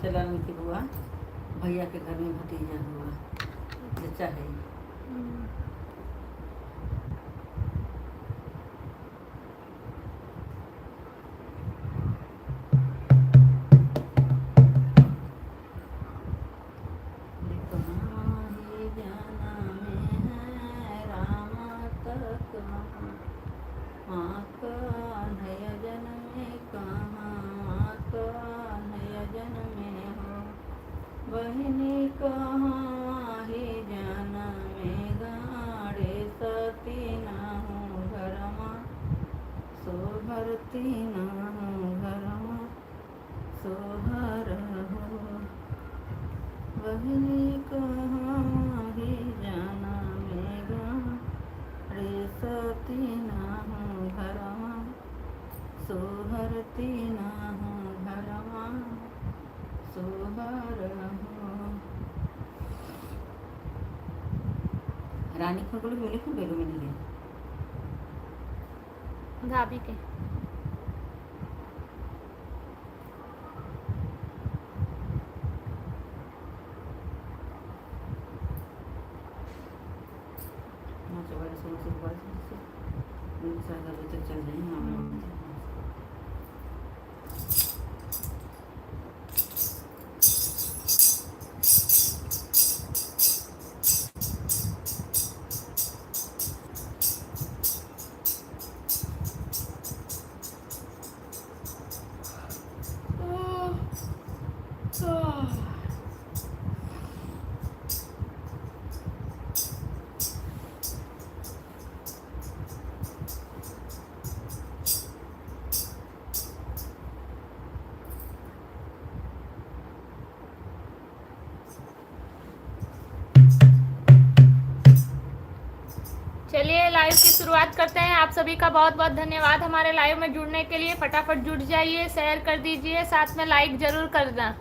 सत्यनारायण की बुआ भैया के घर में भतीजा हुआ, जच्चा है। बहनी कहाँ ही जाना में गाड़े सती ना हूँ घरमा, सोहरती ना हूँ घरमा, सोहर हो। बहनी कहाँ ही जाना में गाड़े सती ना हूँ घरमा, सोहरती ना हूँ घरमा, सोहर हो। रानी खोल मिले खूब बेलू मिली है भाभी के चल रही चलिए लाइव की शुरुआत करते हैं। आप सभी का बहुत बहुत धन्यवाद हमारे लाइव में जुड़ने के लिए। फटाफट जुड़ जाइए, शेयर कर दीजिए, साथ में लाइक जरूर कर दें।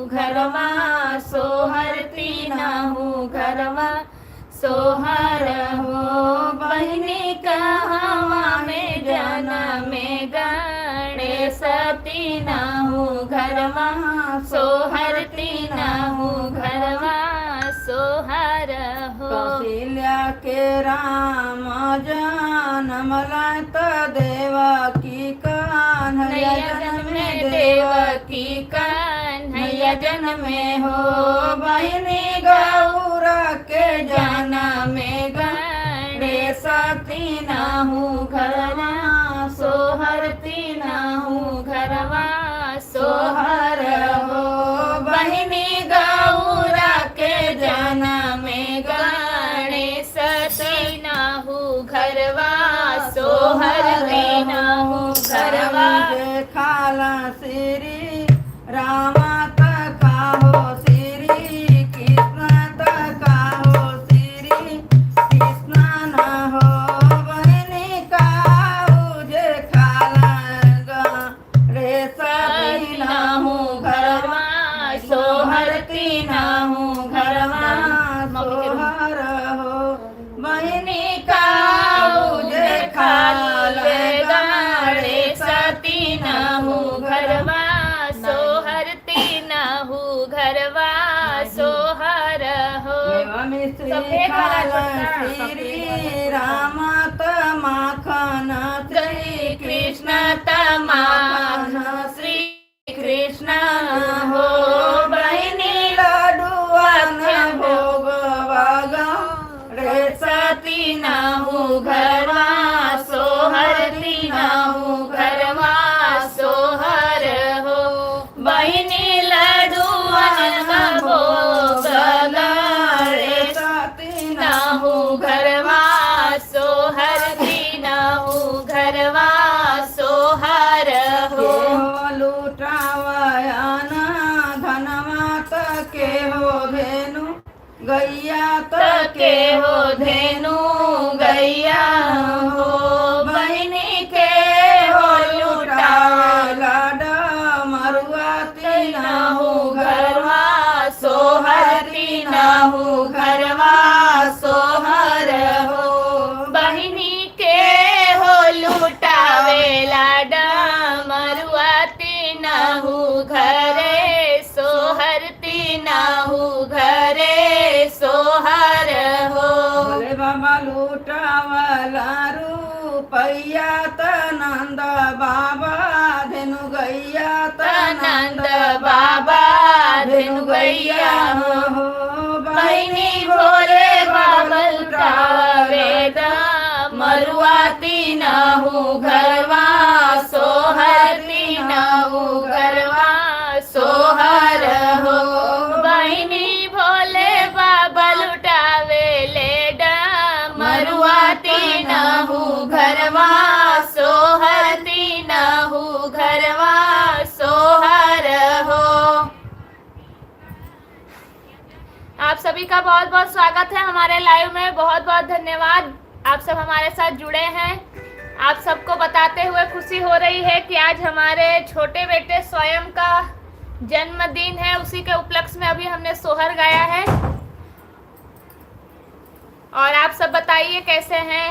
घरवा सोहरती ना हूँ घरवा, सोहर हो। बहनी कहवा में जाना में गाड़े सती ना हूँ घरवा, सोहरती ना हूँ घरवा, सोहर हो। कौशल्या के राम जनम लत देवकी कन्हैया जन्मे देवकी कन्हैया जन्मे हो। बहनी गौरा के जाना में गाड़े सती ना हूँ घरवा, सोहरती ना हूँ घरवा, सोहर हो। बहनी गौरा के जाना में गाड़े सती ना हूँ घरवा, सोहरती ना हूँ घरवा। खाला श्री रामा तका हो, श्री कृष्ण तका हो, श्री कृष्ण न हो। बहनी का जे खाला रे सती ना हूँ घरवा, सोहरती ना हूँ घरवा, सोहर हो। बहनी का जे खाला रे सती ना हूँ घरवा, सोहरती ना हूँ घरवा, सोहर हो। श्री राम तमाखन, श्री कृष्ण तमाखन, श्री कृष्ण हो। बहनी लडुआन भोगवागा रे सती ना हूँ घरवा, सोहरती ना हूँ घरवा, सोहर हो। बहनी लडुआन भोगवागा रे सती ना हूँ घरवा, गैया के हो धेनु गैया हो बहिनी के हो लुटावेला मरुआ तीनहु घरवा सोहर तीनहु घरवा सोहर हो बहिनी के हो लुटावेला मरुआ तीनहु घरे सोहर तीनहु घरे सोहर हो भोले बाबा लूटावला रुपैया त नंद बाबा धेनु गैया त नंद बाबा धेनु गैया हो बहिनी भोले बाबा लुटावेद मरुआ तीनहु घरवा सोहर तीनहु घरवा सोहर हो बहिनी भोले बाबा लुटावे ले मरुआ तीनहु घरवा सोहर तीनहु घरवा सोहर हो। आप सभी का बहुत बहुत स्वागत है हमारे लाइव में। बहुत बहुत धन्यवाद, आप सब हमारे साथ जुड़े हैं। आप सबको बताते हुए खुशी हो रही है कि आज हमारे छोटे बेटे स्वयं का जन्मदिन है। उसी के उपलक्ष्य में अभी हमने सोहर गाया है। और आप सब बताइए कैसे हैं।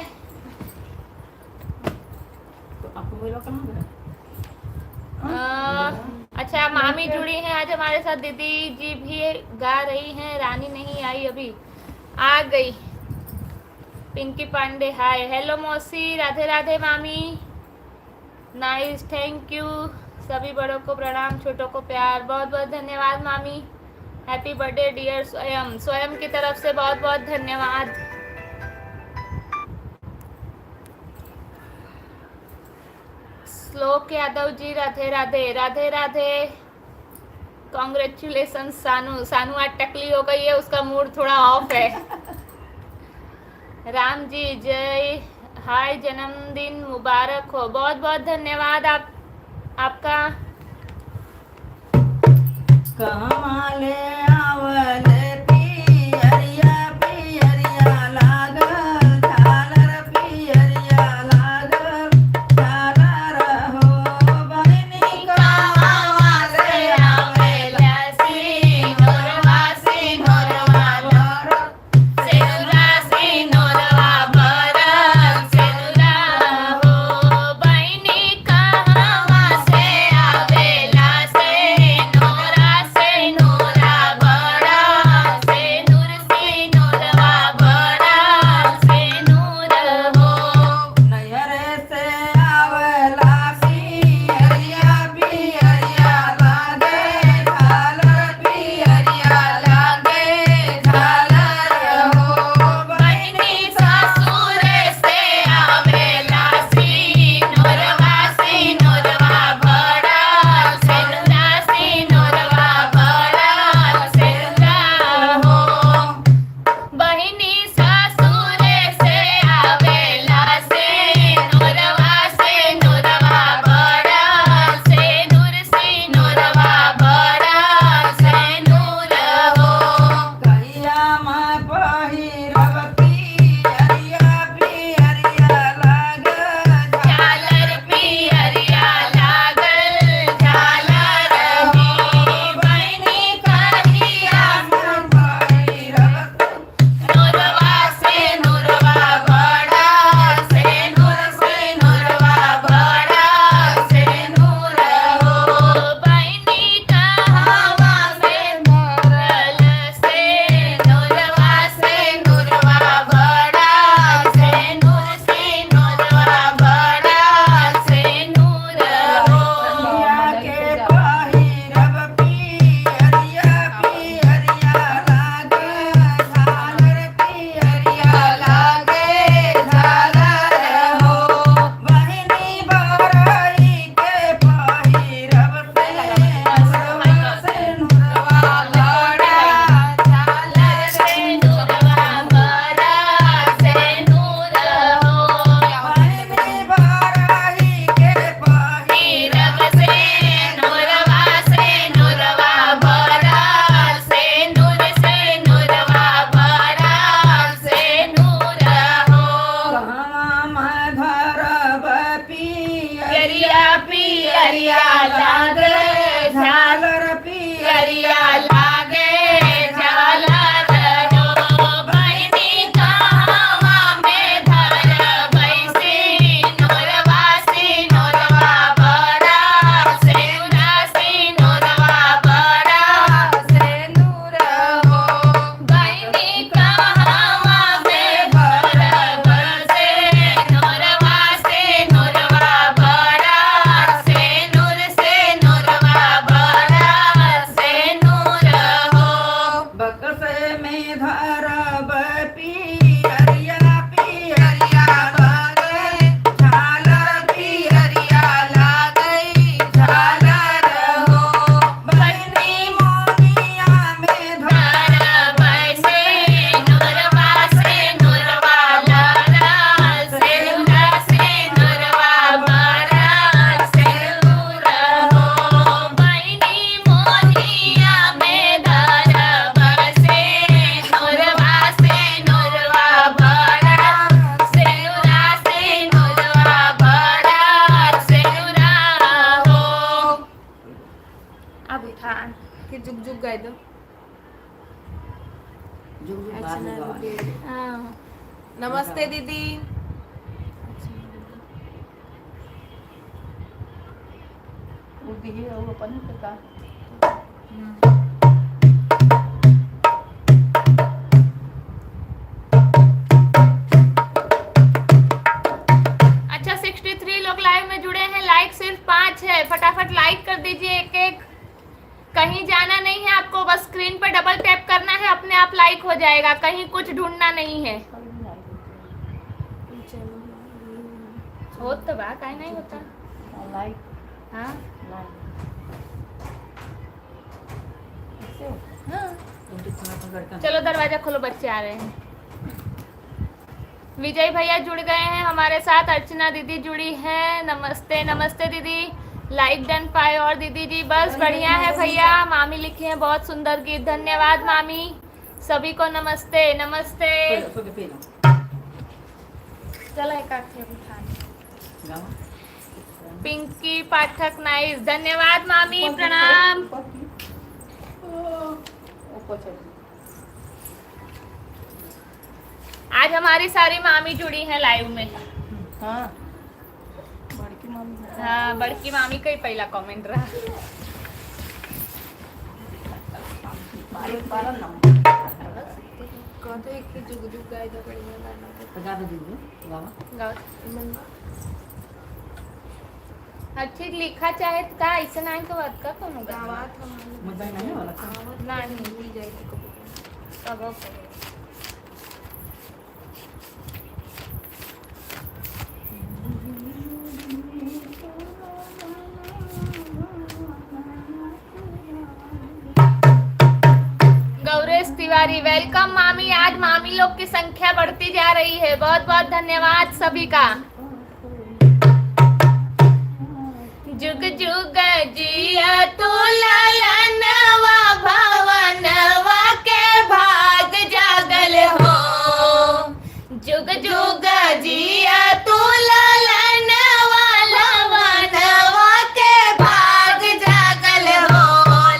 अच्छा, मामी जुड़ी हैं आज हमारे साथ, दीदी जी भी गा रही हैं, रानी नहीं आई अभी, आ गई। पिंकी पांडे हाय, हेलो मौसी, राधे राधे मामी, नाइस, थैंक यू। सभी बड़ों को प्रणाम, छोटों को प्यार, बहुत बहुत धन्यवाद मामी। हैप्पी बर्थडे डियर स्वयं, स्वयं की तरफ से बहुत बहुत धन्यवाद। श्लोक यादव जी राधे राधे, राधे राधे, कॉन्ग्रेचुलेशन सानू। सानू आज टकली हो गई है, उसका मूड थोड़ा ऑफ है। राम जी जय, हाय, जन्मदिन मुबारक हो। बहुत बहुत धन्यवाद आपका। कमाले आवले पियरिया पियरिया लागल झालर पियरिया लागल झालर हो बहिनी कमाले आवेला सिनोरवा सिनोरवा भरत सेनुरा सिनोरवा भरत सेनुरा हो बहिनी कहाँ से आवेला सेनुरा लागे झालर पियरिया पियरिया लागे झालर हो बहिनी कहवा में धर बैसी नोरवासी नोरवा बड़ा सेनुरासी नोरवा बड़ा सेंदूर हो बहिनी कहवा में धर बसे नोरवा से नोरवा बड़ा सेनुर से नोरवा बड़ा सेनुर हो बक्से में धरब पियरिया पियरिया लागे झालर पियरिया लागे झालर हो बहिनी मोनिया में धर बैसे नोरवा से नोरवा बड़ा सेनुरा से नोरवा बड़ा सेनुर हो बहिनी मोनिया में धर बसे नोरवा से नोरवा बड़ा सेनुरा से नोरवा बड़ा सेनुरा हो अब उठा कि जुग जुग गाय दो जुग बाद गवा हाँ नमस्ते दीदी उदी है और अपन का अच्छा 63 लोग लाइव में जुड़े हैं लाइक सिर्फ 5 है फटाफट लाइक कर दीजिए एक एक कहीं जाना नहीं है आपको बस स्क्रीन पर डबल टैप करना है अपने आप लाइक हो जाएगा कहीं कुछ ढूंढना नहीं है हो तो बा काहे नहीं होता लाइक हाँ हाँ चलो दरवाजा खोलो बच्चे आ रहे हैं विजय भैया जुड़ गए हैं हमारे साथ अर्चना दीदी जुड़ी है नमस्ते नमस्ते दीदी लाइक डन पाए और दीदी जी बस बढ़िया है भैया मामी लिखे हैं बहुत सुंदर गीत धन्यवाद मामी सभी को नमस्ते नमस्ते चलो एक आखिर उठा पिंकी पाठक नाइस धन्यवाद मामी प्रणाम आज हमारी सारी मामी जुड़ी हैं लाइव में हाँ बड़की मम्मी हाँ बड़की मामी का ही पहला कमेंट रहा कहते हैं कि जुग जुग गाय दो बढ़िया गाना गाओ। अच्छी लिखा चाहे तो का ऐसा नाम के बात का कौन होगा गावात हमारे नहीं मिल जाएगी कभी तब गौरेश तिवारी वेलकम मामी आज मामी लोग की संख्या बढ़ती जा रही है बहुत बहुत धन्यवाद सभी का जुग जुग जिया तू ललनवा भवनवा के भाग जागल हो जुग जुग जिया तू ललनवा लवनवा के भाग जागल हो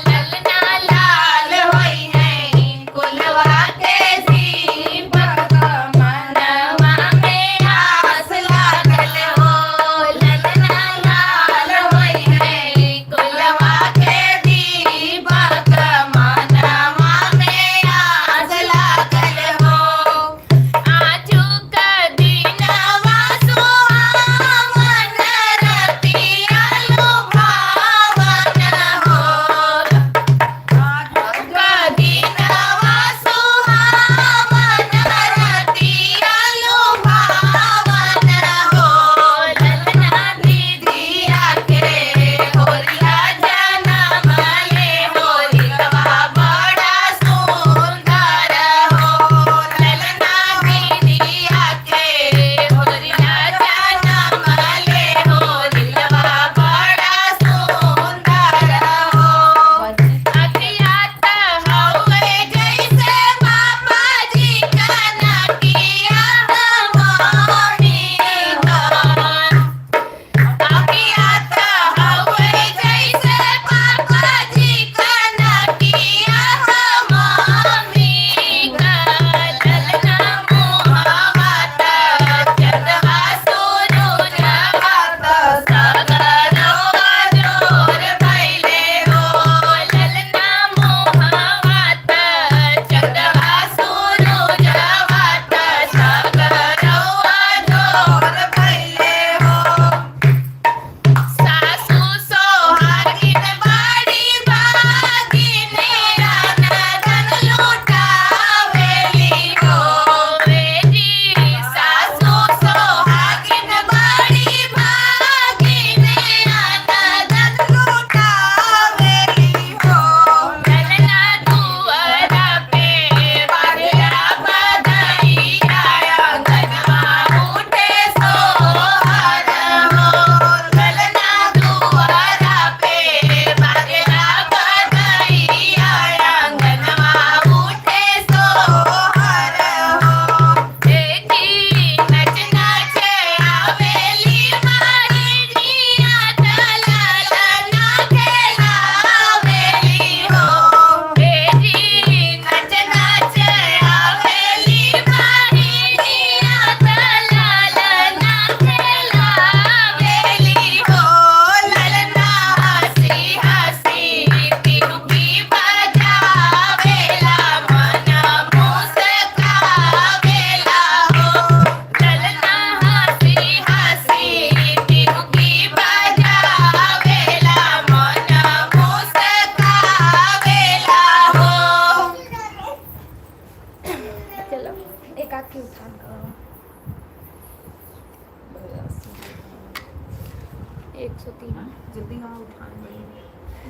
ललना लाल होई है कुलवा के दीपक मनवा में आस लागल हो ललना लाल होई है कुलवा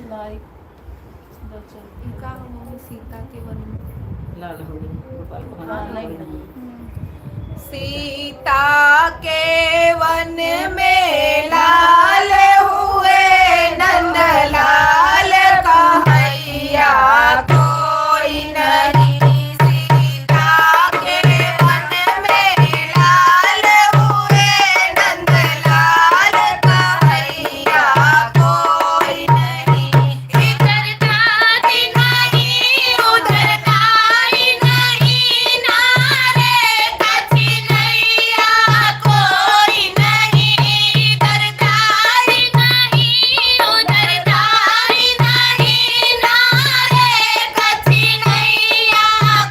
लाइक इनका मम्मी सीता के वन में लाल हो गई गोपाल को मना नहीं सीता के वन में लाल हुए नंद लाल कन्हैया कोई नहीं। सीता के वन में लाल हुए नंद लाल कन्हैया कोई नहीं। इधर दादी नहीं उधर दाई नहीं नारे कन्हैया कोई नहीं। इधर दाई नहीं उधर दाई नहीं नारे कन्हैया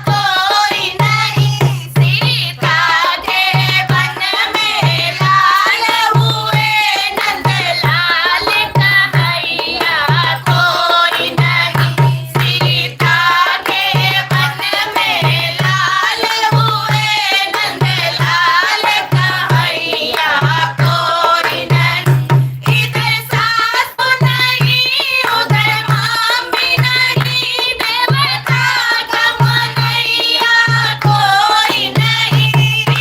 कोई नहीं। सीता के वन में लाल हुए नंद लाल कन्हैया कोई नहीं। सीता के वन में लाल हुए नंद लाल कन्हैया कोई नहीं। इधर सास नहीं उधर मामी नहीं देवता कन्हैया कोई नहीं।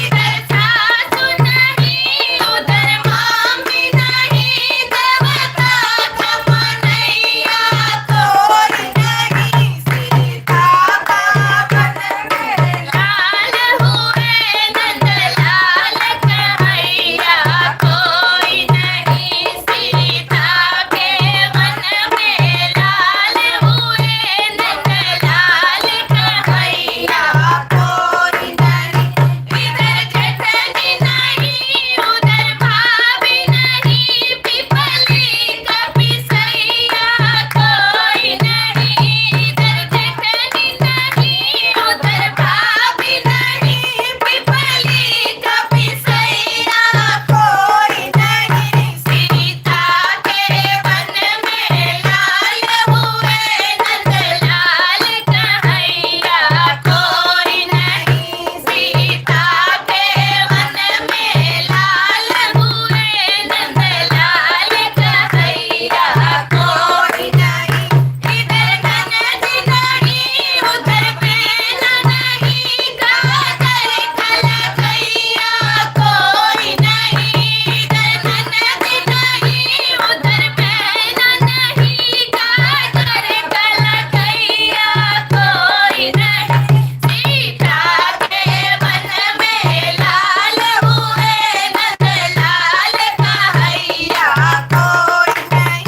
इधर सास नहीं उधर मामी नहीं देवता कन्हैया कोई नहीं। सीता का वन में लाल हुए नंद लाल कन्हैया कोई नहीं। सीता के वन में लाल हुए नंद लाल कन्हैया कोई नहीं। इधर जेठनी नहीं उधर भाभी नहीं पिपली का पिसैया कोई नहीं। इधर जेठनी नहीं उधर भाभी नहीं पिपली का पिसैया कोई नहीं। सीता के वन में लाल हुए नंद लाल कन्हैया कोई नहीं। सीता के वन में लाल हुए नंद लाल कन्हैया कोई नहीं। इधर ननद नहीं उधर बेना नहीं काजल कलकैया कोई नहीं। इधर ननद नहीं उधर बेना नहीं काजल कलकैया कोई नहीं। सीता के वन में लाल हुए नंद लाल कन्हैया कोई नहीं।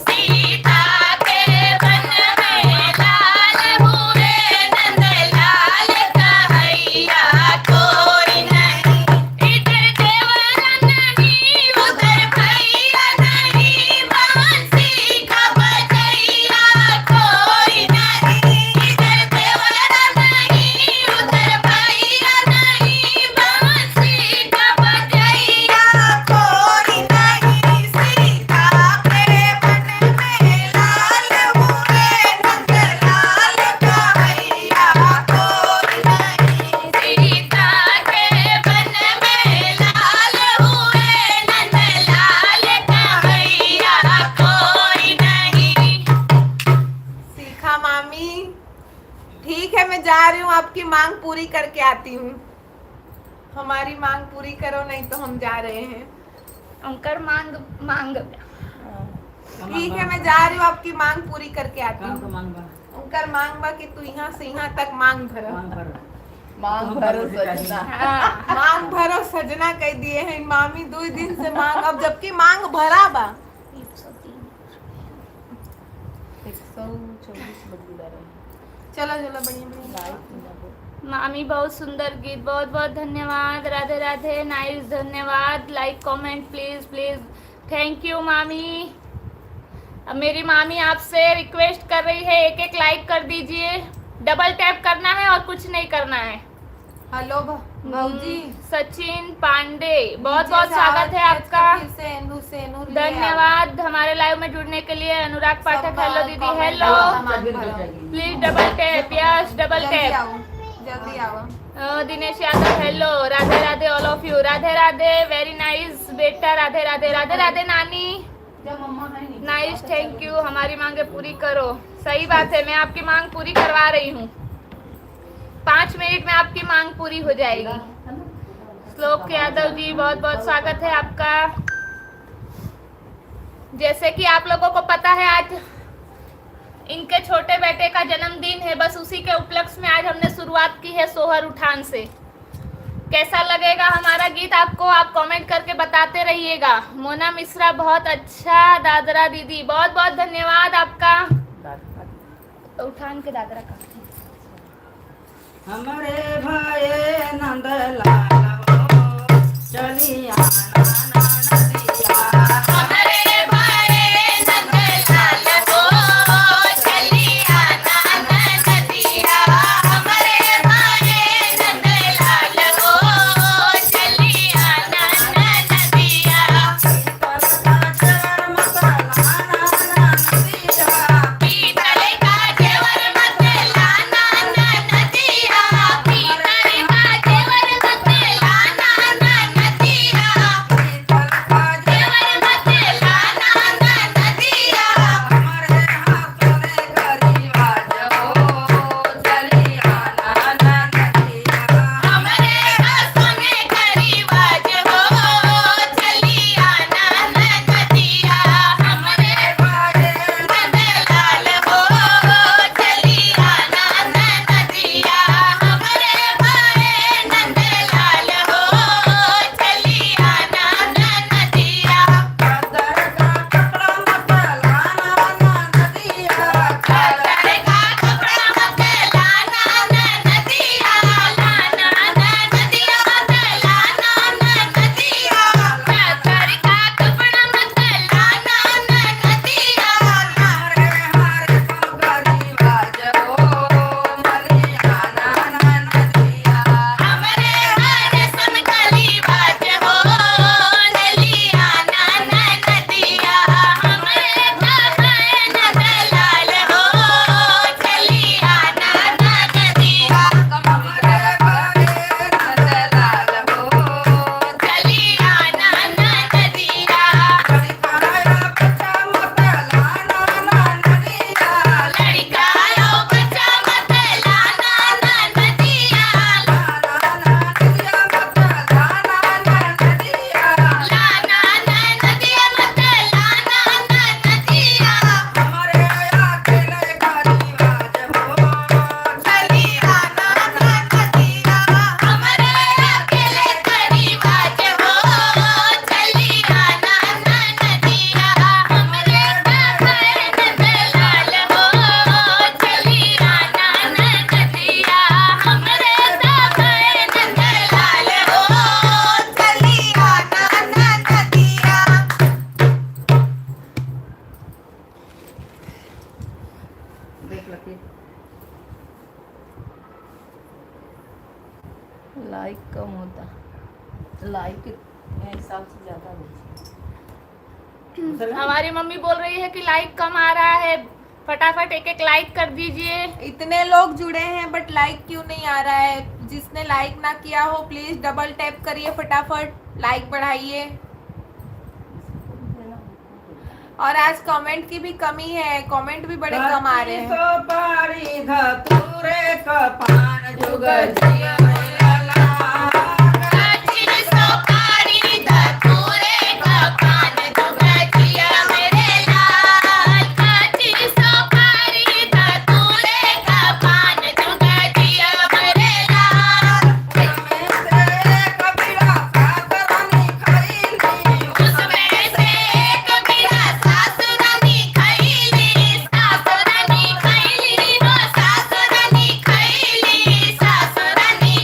सीता के वन में लाल हुए नंद लाल कन्हैया कोई नहीं। इधर देवरा नहीं उधर भैया नहीं बंसी का बजैया कोई नहीं। इधर देवरा नहीं उधर भैया नहीं बंसी का बजैया कोई नहीं। सीता के वन में लाल हुए नंद लाल कन्हैया कोई नहीं। सीता के वन में लाल हुए नंद लाल कन्हैया कोई नहीं। सीखा मामी ठीक है मैं जा रही हूँ आपकी मांग पूरी करके आती हूँ। हमारी मांग पूरी करो नहीं तो हम जा रहे हैं। अंकर मांग मांग ठीक है मैं जा रही हूँ आपकी मांग पूरी करके आती काम को हूँ। मांगबा उनकर मांग बा कि तू यहाँ से यहाँ तक मांग भरो। मांग पर मांग भरो सजना। हाँ मांग भरो सजना कह दिए हैं मामी 2 दिन से मांग अब जबकि मांग भरा बा 124 चलो चलो बढ़िया मामी बहुत सुंदर गीत, बहुत बहुत धन्यवाद। राधे राधे, नाइस, धन्यवाद। Like comment please please, thank you मामी। अब मेरी मामी आपसे रिक्वेस्ट कर रही है एक लाइक कर दीजिए, डबल टैप करना है और कुछ नहीं करना है। हेलो भाजी सचिन पांडे, बहुत बहुत स्वागत है आपका, धन्यवाद हमारे लाइव में जुड़ने के लिए। अनुराग पाठक, हेलो दीदी, hello, please double tap, yes double tap, जल्दी आओ। Dinesh Yadav, hello, Radhe Radhe all of you, Radhe Radhe, very nice बेटा, राधे राधे, राधे राधे नानी, नाइस, थैंक यू। हमारी मांगे पूरी करो। सही बात है, मैं आपकी मांग पूरी करवा रही हूँ। 5 मिनट में आपकी मांग पूरी हो जाएगी। श्लोक यादव जी, बहुत बहुत स्वागत है आपका। जैसे कि आप लोगों को पता है, आज इनके छोटे बेटे का जन्मदिन है। बस उसी के उपलक्ष्य में आज हमने शुरुआत की है सोहर उठान से। कैसा लगेगा हमारा गीत आपको, आप कमेंट करके बताते रहिएगा। मोना मिश्रा, बहुत अच्छा। दादरा दीदी, बहुत बहुत धन्यवाद आपका। उठान के दादरा का हमारे भाई नंदलाल चलिया नदिया। हमारे भाई नंदलाल हो चलिया नदिया। हमारे भाई नंदलाल हो चलिया नदिया। पीतल का जेवर मत लाना नदिया। पीतल का जेवर मत लाना नदिया। जेवर मत लाना नदिया। हमरे हाथों में करीवाज हो चलिया नदिया। हमरे नंदलाल हो चलिया नदिया। हमरे भाई नंदलाल हो चलिया नदिया। चादर का कपड़ा मत लाना नदिया। लाना नदिया। लाना नदिया मत लाना नदिया। चादर का कपड़ा मत लाना नदिया। हमरे हरे सन कलीबाज हो नलिया नदिया। हमरे भाई नंदलाल हो चलिया नदिया। चलिया नदिया। लड़का लो बच्चा मत लाना नदिया। लाना नदिया मत लाना नदिया। हमरे अकेले करीबाज हो चलिया नदिया। हमरे भाई नंदलाल हो चलिया नदिया। हमरे भाई नंदलाल हो चलिया नदिया। देख लकी लाइक कम होता। लाइक के हिसाब से ज्यादा होती। हमारी मम्मी बोल रही है कि लाइक कम आ रहा है, फटाफट एक एक लाइक कर दीजिए। इतने लोग जुड़े हैं बट लाइक क्यों नहीं आ रहा है? जिसने लाइक ना किया हो प्लीज डबल टैप करिए, फटाफट लाइक बढ़ाइए। और आज कमेंट की भी कमी है, कमेंट भी बड़े कम आ रहे हैं। पारी धतूरे का पान जुग जिया काची सोपारी धतूरे का पान जुग जिया मेरे लाल। काची सोपारी धतूरे का पान जुग जिया मेरे लाल। उसमें से कबीरा सासुरानी खैली। सासुरानी खैली वो सासुरानी खैली। सासुरानी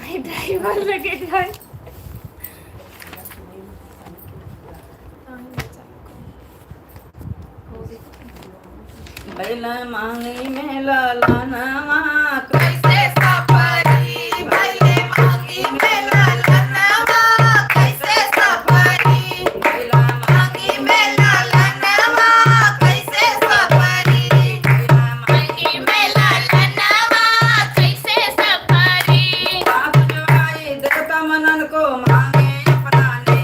भाई ड्राइवर लगे ड्राइवर भैला मांगी में लालनवा कैसे सफरी भैले मांगी में लालनवा कैसे सफरी भैला मांगी में लालनवा कैसे सफरी भैला मांगी में लालनवा कैसे सफरी सासु जवाई देवता मनन को मांगे अपनाने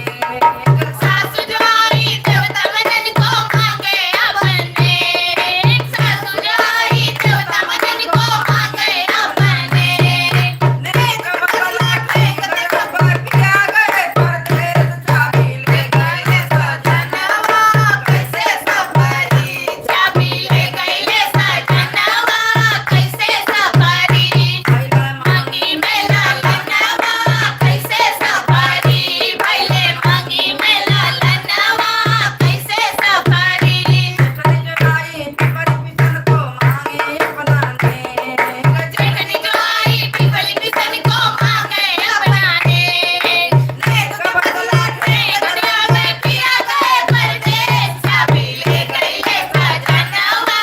सासु जवाई देवता मनन को मांगे अपने सासु जवाई देवता मनन को मांगे अपने नेक बदला नेक खबर पिया गए परदेस चाबी ले गए सजनवा कैसे सफरी चाबी ले गए सजनवा कैसे सफरी भैला मांगी में लालनवा कैसे सफरी भैले मांगी में लालनवा कैसे सफरी कजरी जगाई पिपली पिसन को मांगे अपनाने कजरी जगाई पिपली पिसन को मांगे अपनाने नेक बदला नेक जावे पिया गए परदेस चाबी ले गए सजनवा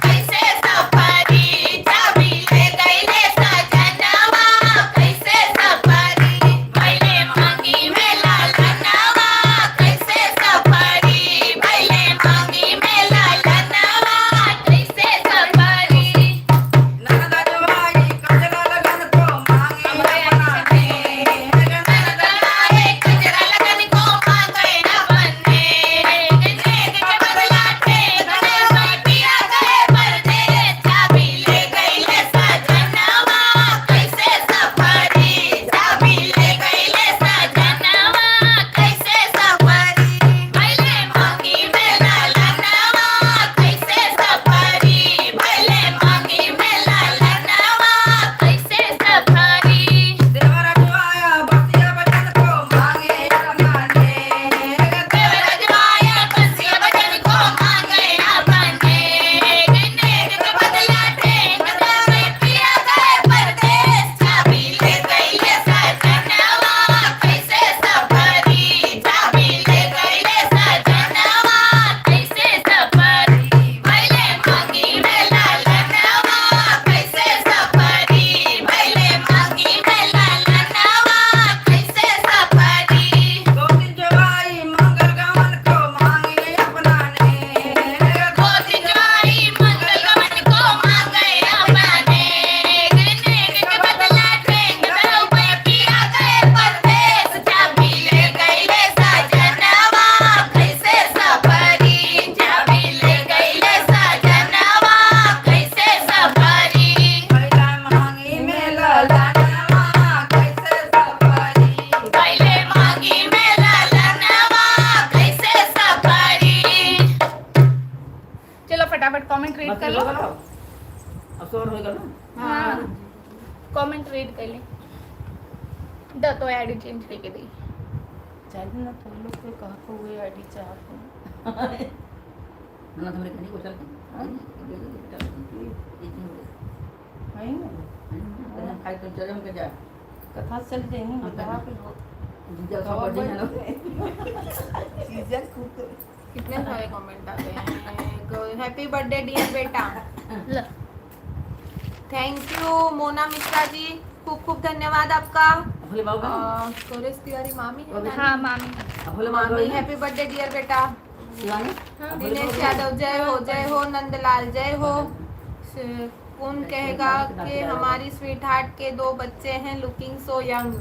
कैसे सफरी चाबी ले गए सजनवा कैसे सफरी भैले मांगी में लालनवा कैसे सफरी भैले मांगी में लालनवा कैसे सफरी ननद जवाई कजरा लगन को मांगे अपनाने ननद जवाई कजरा लगन को मांगे अपने नेक के बदला नेक जावे पिया गए परदेस चाबी ले गए सजनवा कैसे सफरी चाबी ले गए सजनवा कैसे सफरी भैले मांगी में लालनवा कैसे सफरी भैले मांगी में लालनवा कैसे सफरी देवर जवाया बसिया बचन को मांगे अपनाने देवर जवाया बसिया बचन को मांगे अपने नेक के बदला नेक जावे पिया गए परदेस चाबी ले गए सजनवा कैसे सफरी चाबी ले गए सजनवा कैसे सफरी भैले मांगी में लालनवा कैसे सफरी भैले मांगी में लालनवा कैसे सफरी गोदी जवाई मंगल गमन को मांगे अपनाने गोदी जवाई मंगल गमन को मांगे अपनाने नेक के बदला नेक जावे पिया गए परदेस चाबी ले गए सजनवा कैसे सफरी चाबी ले गए सजनवा कैसे सफरी भैला मांगी में लालनवा कैसे सफरी भैले मांगी में लालनवा कैसे सफरी चलो फटाफट कमेंट रीड कर लो असोर हो गया ना हाँ कमेंट रीड कर ले द तो आईडी चेंज करके दी चाहिए ना तुम लोग को कहा को हुए आईडी चाहते हैं ना तुम्हारे कहीं को चल है ना खाई तो चले हम के जा कथा चल जाएंगे कहा पे जीजा खबर दे ना चीजें खूब कितने सारे कमेंट आते हैं हैप्पी बर्थडे डियर बेटा ल थैंक यू मोना मिश्रा जी खूब खूब धन्यवाद आपका भोले बाबा सुरेश तिवारी मामी है ना? हाँ मामी भोले बाबा मामी हैप्पी बर्थडे डियर बेटा शिवानी दिनेश यादव जय हो नंदलाल जय हो कौन कहेगा कि हमारी स्वीट हार्ट के 2 बच्चे हैं लुकिंग सो यंग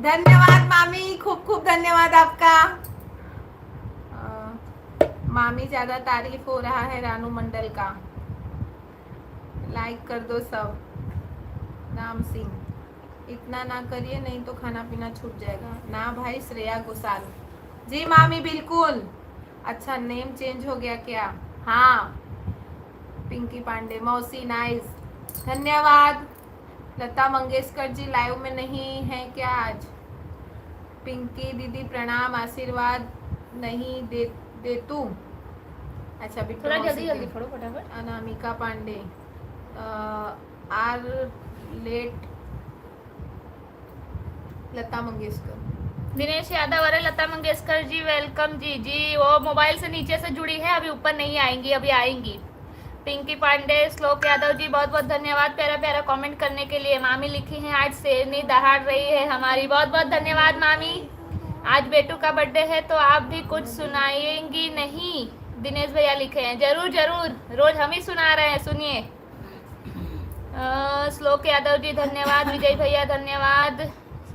धन्यवाद मामी खूब खूब धन्यवाद आपका मामी ज्यादा तारीफ हो रहा है रानू मंडल का लाइक कर दो सब राम सिंह इतना ना करिए नहीं तो खाना पीना छूट जाएगा ना भाई श्रेया घोषाल जी मामी बिल्कुल अच्छा नेम चेंज हो गया क्या हाँ पिंकी पांडे मौसी नाइस धन्यवाद लता मंगेशकर जी लाइव में नहीं है क्या आज पिंकी दीदी प्रणाम आशीर्वाद नहीं दे तू अच्छा बिट्टू थोड़ा मौसी जल्दी की- जल्दी पढ़ो फटाफट अनामिका पांडे आर लेट लता मंगेशकर। दिनेश यादव, अरे लता मंगेशकर जी वेलकम जी। जी वो मोबाइल से नीचे से जुड़ी है, अभी ऊपर नहीं आएंगी, अभी आएंगी। पिंकी पांडे, श्लोक यादव जी बहुत बहुत धन्यवाद प्यारा प्यारा कमेंट करने के लिए। मामी लिखी है आज शेरनी दहाड़ रही है हमारी, बहुत बहुत धन्यवाद मामी। आज बेटू का बर्थडे है तो आप भी कुछ सुनाएंगी नहीं? दिनेश भैया लिखे हैं, जरूर जरूर, रोज हम ही सुना रहे हैं, सुनिए। श्लोक यादव जी धन्यवाद। विजय भैया धन्यवाद।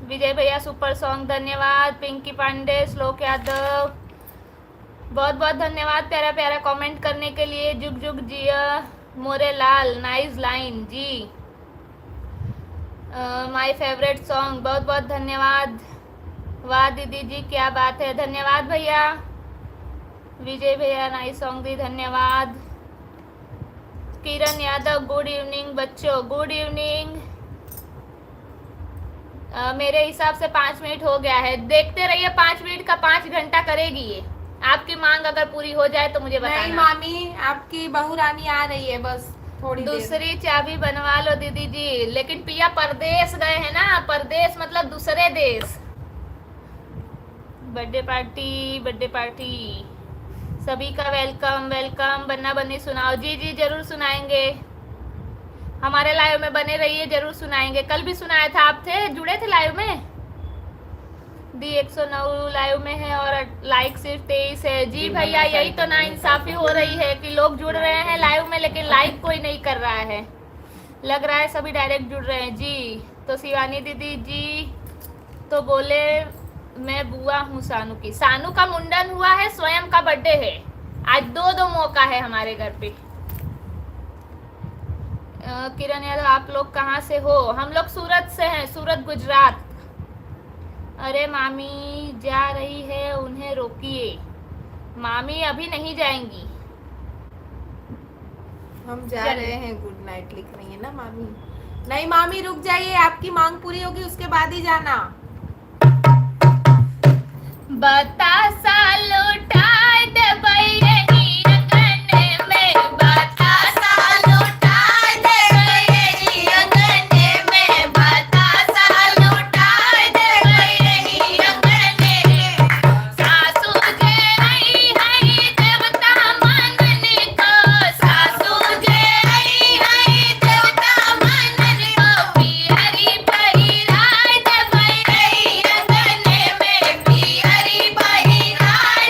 विजय भैया सुपर सॉन्ग धन्यवाद। पिंकी पांडे, श्लोक यादव बहुत बहुत धन्यवाद प्यारा प्यारा कमेंट करने के लिए। जुग जुग जिया मोरे लाल, नाइस लाइन जी। माय फेवरेट सॉन्ग, बहुत बहुत धन्यवाद। वाह दीदी जी क्या बात है, धन्यवाद भैया। विजय भैया नाइस सॉन्ग दी, धन्यवाद। किरण यादव गुड इवनिंग बच्चों, गुड इवनिंग। मेरे हिसाब से 5 मिनट हो गया है, देखते रहिए 5 मिनट का 5 घंटा करेगी ये। आपकी मांग अगर पूरी हो जाए तो मुझे बताना। नहीं मामी, आपकी बहू रानी आ रही है, बस थोड़ी देर। दूसरी चाबी बनवा लो दीदी जी। लेकिन पिया परदेश गए हैं ना, परदेश मतलब दूसरे देश। बर्थडे पार्टी, बर्थडे पार्टी, सभी का वेलकम वेलकम। बन्ना बन्नी सुनाओ। जी जी जरूर सुनाएंगे, हमारे लाइव में बने रहिए, जरूर सुनाएंगे। कल भी सुनाया था, आप थे, जुड़े थे लाइव में। दी 109 लाइव में है और लाइक सिर्फ 23 है। जी भैया यही तो ना इंसाफी हो रही है कि लोग जुड़ रहे हैं लाइव में लेकिन लाइक कोई नहीं कर रहा है। लग रहा है सभी डायरेक्ट जुड़ रहे हैं जी। तो शिवानी दीदी जी तो बोले मैं बुआ हूँ सानू की। सानू का मुंडन हुआ है, स्वयं का बर्थडे है आज। दो मौका है हमारे घर पे। किरण यादव आप लोग कहाँ से हो? हम लोग सूरत से हैं, सूरत गुजरात। अरे मामी जा रही है, उन्हें रोकिए। मामी अभी नहीं जाएंगी, हम जा रहे हैं, गुड नाइट लिख रही है ना मामी। नहीं मामी रुक जाइए, आपकी मांग पूरी होगी उसके बाद ही जाना। बतासा लुटाए दे बैरनी अंगने में, बतासा लुटाए दे बैरनी अंगने में, बतासा लुटाए दे बैरनी अंगने में। सासू जे आई हई देवता मननी को, सासू जे आई हई देवता मननी को। पियरी पहिराए दे बैरनी अंगने में, पियरी पहिराए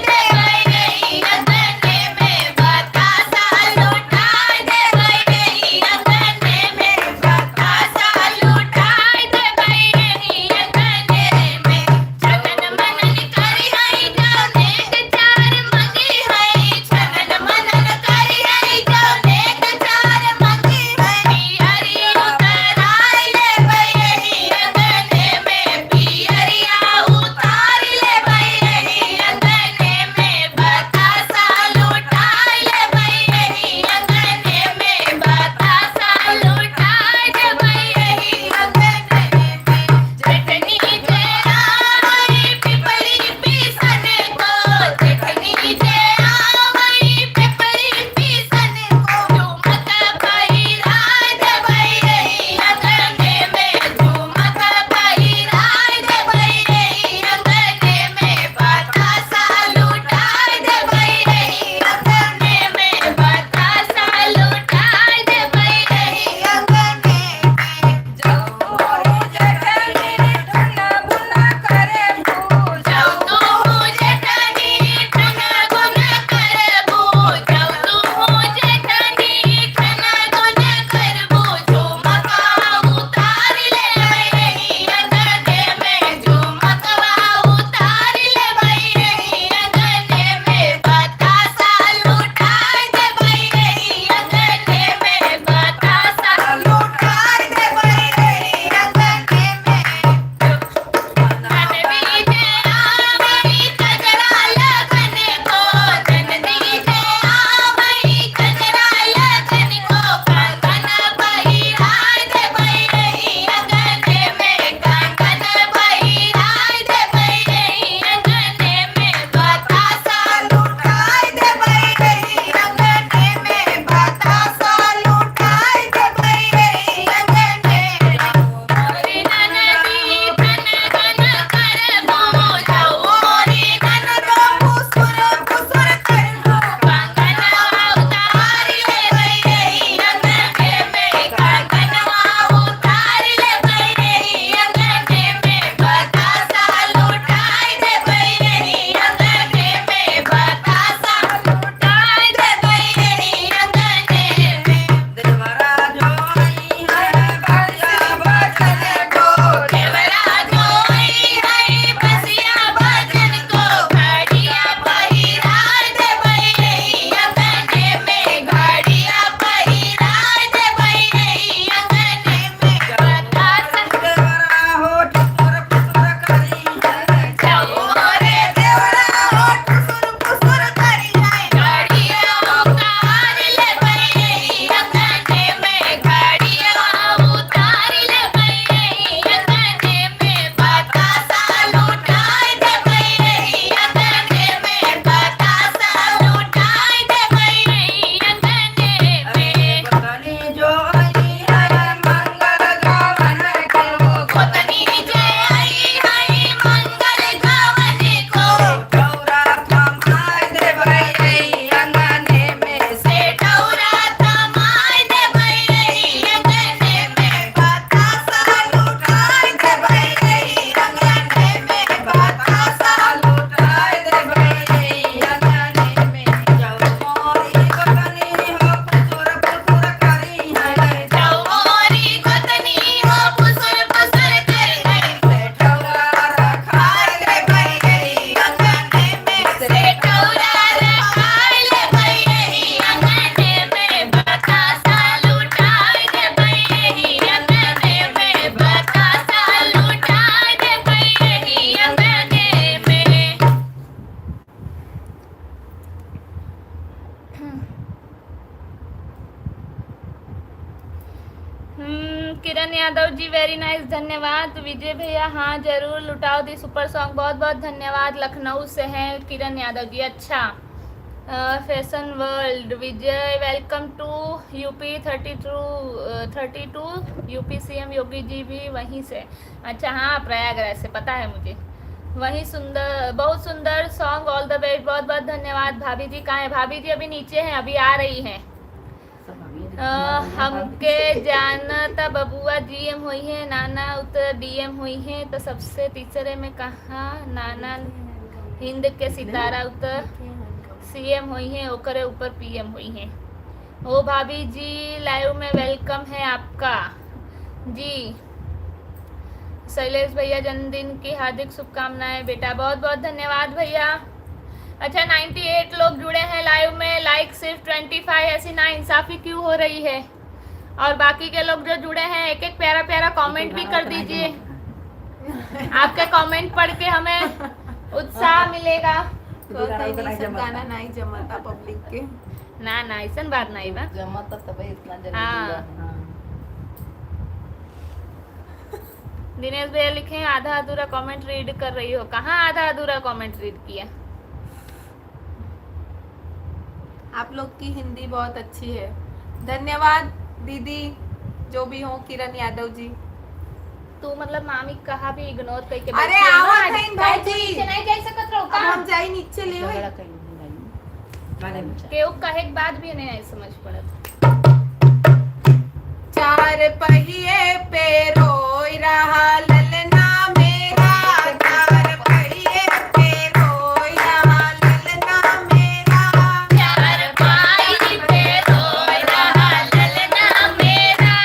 यादव जी वेरी नाइस, धन्यवाद। विजय भैया हाँ जरूर लुटाओ दी सुपर सॉन्ग, बहुत बहुत धन्यवाद। लखनऊ से हैं किरण यादव जी। अच्छा fashion world Vijay welcome to UP 32 UP CM Yogi ji भी वहीं से। अच्छा हाँ प्रयागराज से, पता है मुझे। वही सुंदर, बहुत सुंदर सॉन्ग, ऑल द बेस्ट, बहुत बहुत धन्यवाद। भाभी जी कहाँ है? भाभी जी अभी नीचे हैं, अभी आ रही हैं। हमके जाना था बबुआ जीएम हुई है, नाना उतर डीएम हुई है, तो सबसे तीसरे में कहा नाना हिंद के सितारा उतर सीएम हुई है, ओकरे ऊपर पीएम हुई है। ओ भाभी जी लाइव में वेलकम है आपका जी। शैलेश भैया जन्मदिन की हार्दिक शुभकामनाएं बेटा, बहुत बहुत धन्यवाद भैया। अच्छा 98 लोग जुड़े हैं लाइव में, लाइक सिर्फ 25, ऐसी ना इंसाफी क्यों हो रही है? और बाकी के लोग जो जुड़े हैं एक एक प्यारा प्यारा कमेंट भी कर दीजिए। आपके कमेंट पढ़ के हमें उत्साह मिलेगा। सब गाना नहीं जमता पब्लिक के। ना ना ऐसा बात नहीं बा। जमा तब इतना जल्दी हाँ। हुआ। दिनेश भैया लिखे आधा अधूरा कमेंट रीड कर रही हो। कहाँ आधा अधूरा कमेंट रीड किया? आप लोग की हिंदी बहुत अच्छी है, धन्यवाद दीदी जो भी हो। किरण यादव जी तू मतलब मामी कहा भी इग्नोर करके अरे बैठी है ना? आवा कहीं काहे भाई तू जी। नीचे नहीं जा सकत रहो अब का? हम जाई नीचे ले होई। झगड़ा कहीं नहीं बारे में केहू कहे के बाद भी नहीं समझ पड़त। चार पहिए पे रोई रहा ललना मेरा, चार पहिए पे रोई रहा ललना मेरा, चार पाई पे रोई रहा ललना मेरा,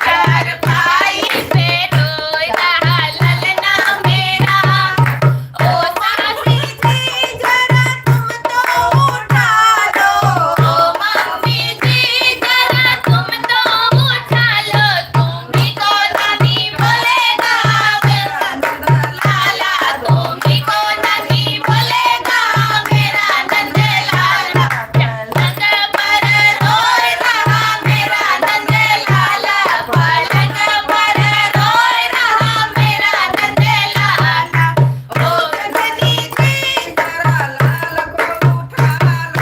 चार पाई पे रोई रहा ललना मेरा। ओ मामी जी जरा तुम तो उठा लो, ओ मम्मी जी जरा तुम तो उठा लो, तुम भी को नहीं बोलेगा मेरा नंद लाला, तुम भी को नहीं बोलेगा मेरा नंद लाला। पलंग पर रोई रहा मेरा नंद लाला, पलंग पर रोई रहा मेरा नंद लाला। ओ गगनी जी जरा लाल को उठा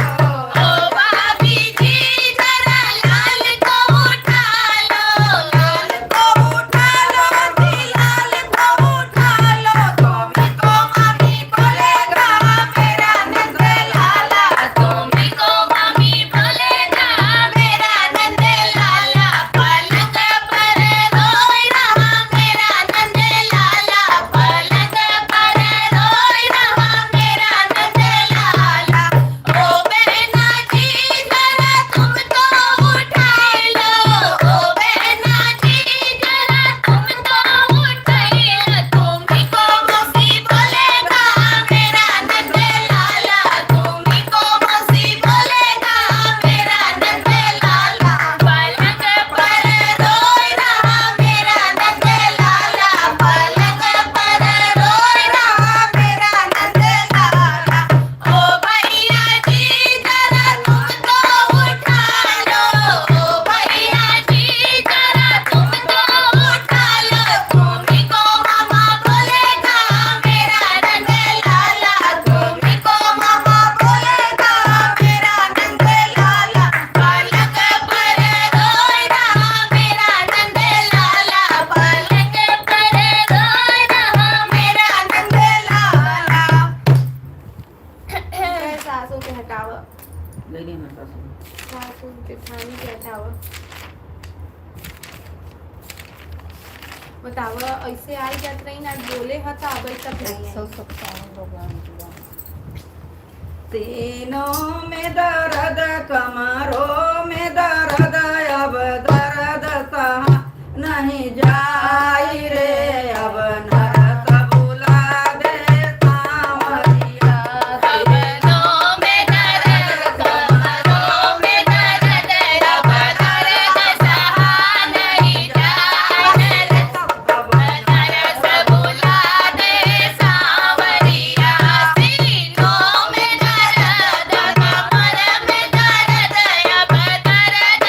लो, ओ भाभी जी जरा लाल को उठा लो, लाल को उठा लो जी, लाल को उठा लो, तुम को मामी बोलेगा मेरा नंद लाला, तुम भी को मम्मी बोलेगा मेरा नंद लाला। पलंग पर रोई रहा मेरा नंद लाला, पलंग पर रोई रहा मेरा नंद लाला। ओ बहना जी जरा तुम तो उठा लो, ओ बहना जी जरा तुम तो उठा लो, तुम भी को मौसी बोलेगा मेरा नंद लाला, तुम भी को मौसी बोलेगा मेरा नंद लाला। पलंग पर रोई रहा मेरा नंद लाला, पलंग पर रोई रहा मेरा नंद लाला। ओ भैया जी जरा तुम तो उठा लो, ओ भैया जी जरा तुम तो उठा लो, तुम भी को मामा बोलेगा मेरा नंद लाला, तुम भी को मामा बोलेगा मेरा नंद लाला। पलंग पर रोई रहा मेरा नंद लाला, पलंग पर रोई रहा मेरा नंद लाला। सासू के हटावा, लेकिन मतलब सासू जेठानी के हटावा। बतावा ऐसे आई जात रही ना, बोले हता अब तक नहीं आई। 157 लोग हुआ। तीनों में दर्द, कमरों में दर्द, अब दर्द सहा नहीं जाई रे, अब नरक बुला दे सांवरिया। कमरों में दर्द, कमरों में दर्द, अब दर्द सहा नहीं जाए, अब नरक बुला दे सांवरिया। सीनों में दर्द, कमर में दर्द, अब दर्द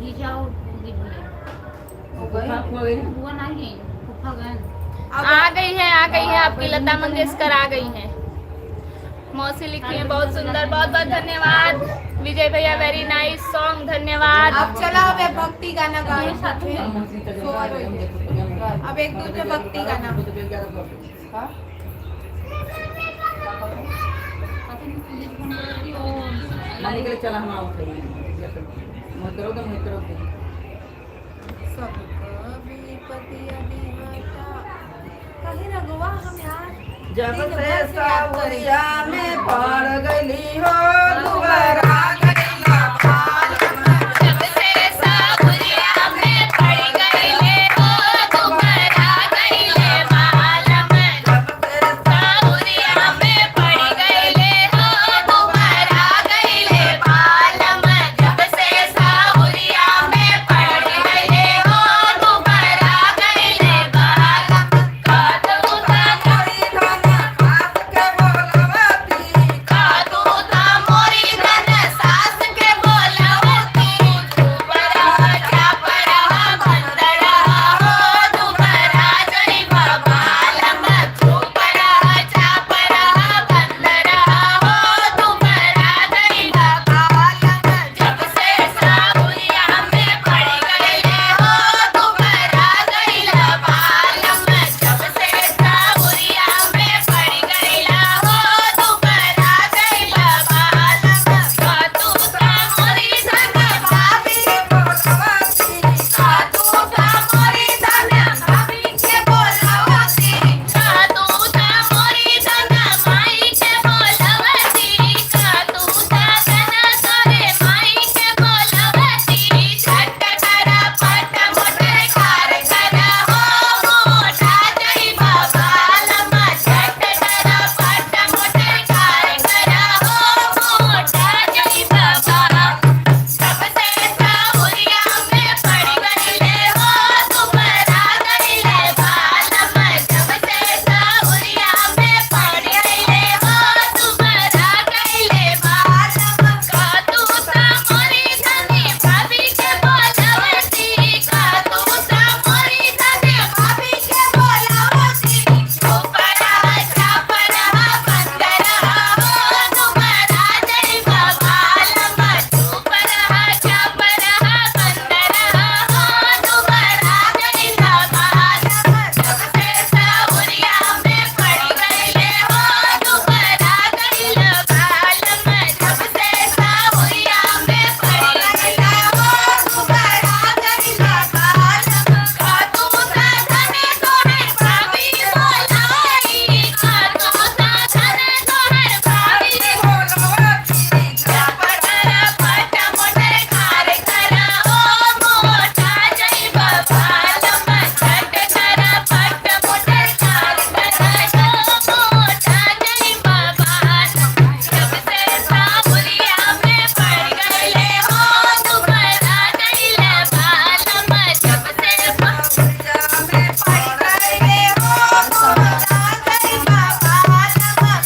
नीचे आओ गिर गए हो गई बुआ नहीं है फूफा गए आ गई है आपकी लता मंगेशकर आ गई है। मौसी लिखी है बहुत सुंदर, बहुत बहुत धन्यवाद विजय भैया, वेरी नाइस सॉन्ग, धन्यवाद। अब चला अब एक भक्ति गाना गाओ साथ में। अब एक दूसरे भक्ति गाना चला हम आओ सब कभी पतिया दीवाटा कहीं रघुआ हम यार जब से सावरिया में पड़ गई हो दुबारा गईला पाल जब से सावरिया में पड़ गईले हो दुबारा गईले मालम, जब से सावरिया में पड़ गईले हो दुबारा गईले मालम, जब से सावरिया में पड़ गईले हो दुबारा गईले मालम, कादूता कोई धन हाथ के बोलवती कादूता मोरी धन सास के बोलवती, दुबारा चापरा बंदरा हो दुबारा जइबा मालम, दुबारा चापरा बंदरा हो दुबारा जइबा मालम, जब से सावरिया में पड़ गईले हो दुबारा गईला मालम, जब से सावरिया में पड़ गईला हो दुबारा गईला मालम, कादूता मोरी धन भाभी बोलवती कादूता मोरी धन भाभी के बोलवती, कादूता मोरी धन माई के बोलवती, कादूता धन तोरे माई के बोलवती, झट करा पट मोटर कार करा हो मोटा जइबा मालम, झट करा पट मोटर कार करा हो मोटा जइबा मालम, जब से सावरिया में पड़ गईले हो दुबारा गईले मालम, जब से सावरिया में पड़ गईले हो दुबारा गईले मालम, कादूता मोरी धनी भाभी के बोलवती, कादूता मोरी धनी भाभी के बोलवती, दुबारा चापरा बंदरा हो दुबारा जइबा मालम, दुबारा चापरा बंदरा हो दुबारा जइबा मालम, जब से सावरिया में पड़ गईले हो दुबारा गईला मालम, जब से सावरिया में पड़ गईले हो दुबारा गईला मालम, कादूता धने तोहर भाभी बोलाई, कादूता धने तोहर भाभी बोलवती चापरा पट मोटर कार करा हो मोटा जइबा मालम, झट करा पट मोटर कार करा हो मोटा जइबा मालम, जब से सावरिया में पड़ गईले हो दुबारा गईले मालम, जब से सावरिया में पड़ गई हो दुबारा गईला पाल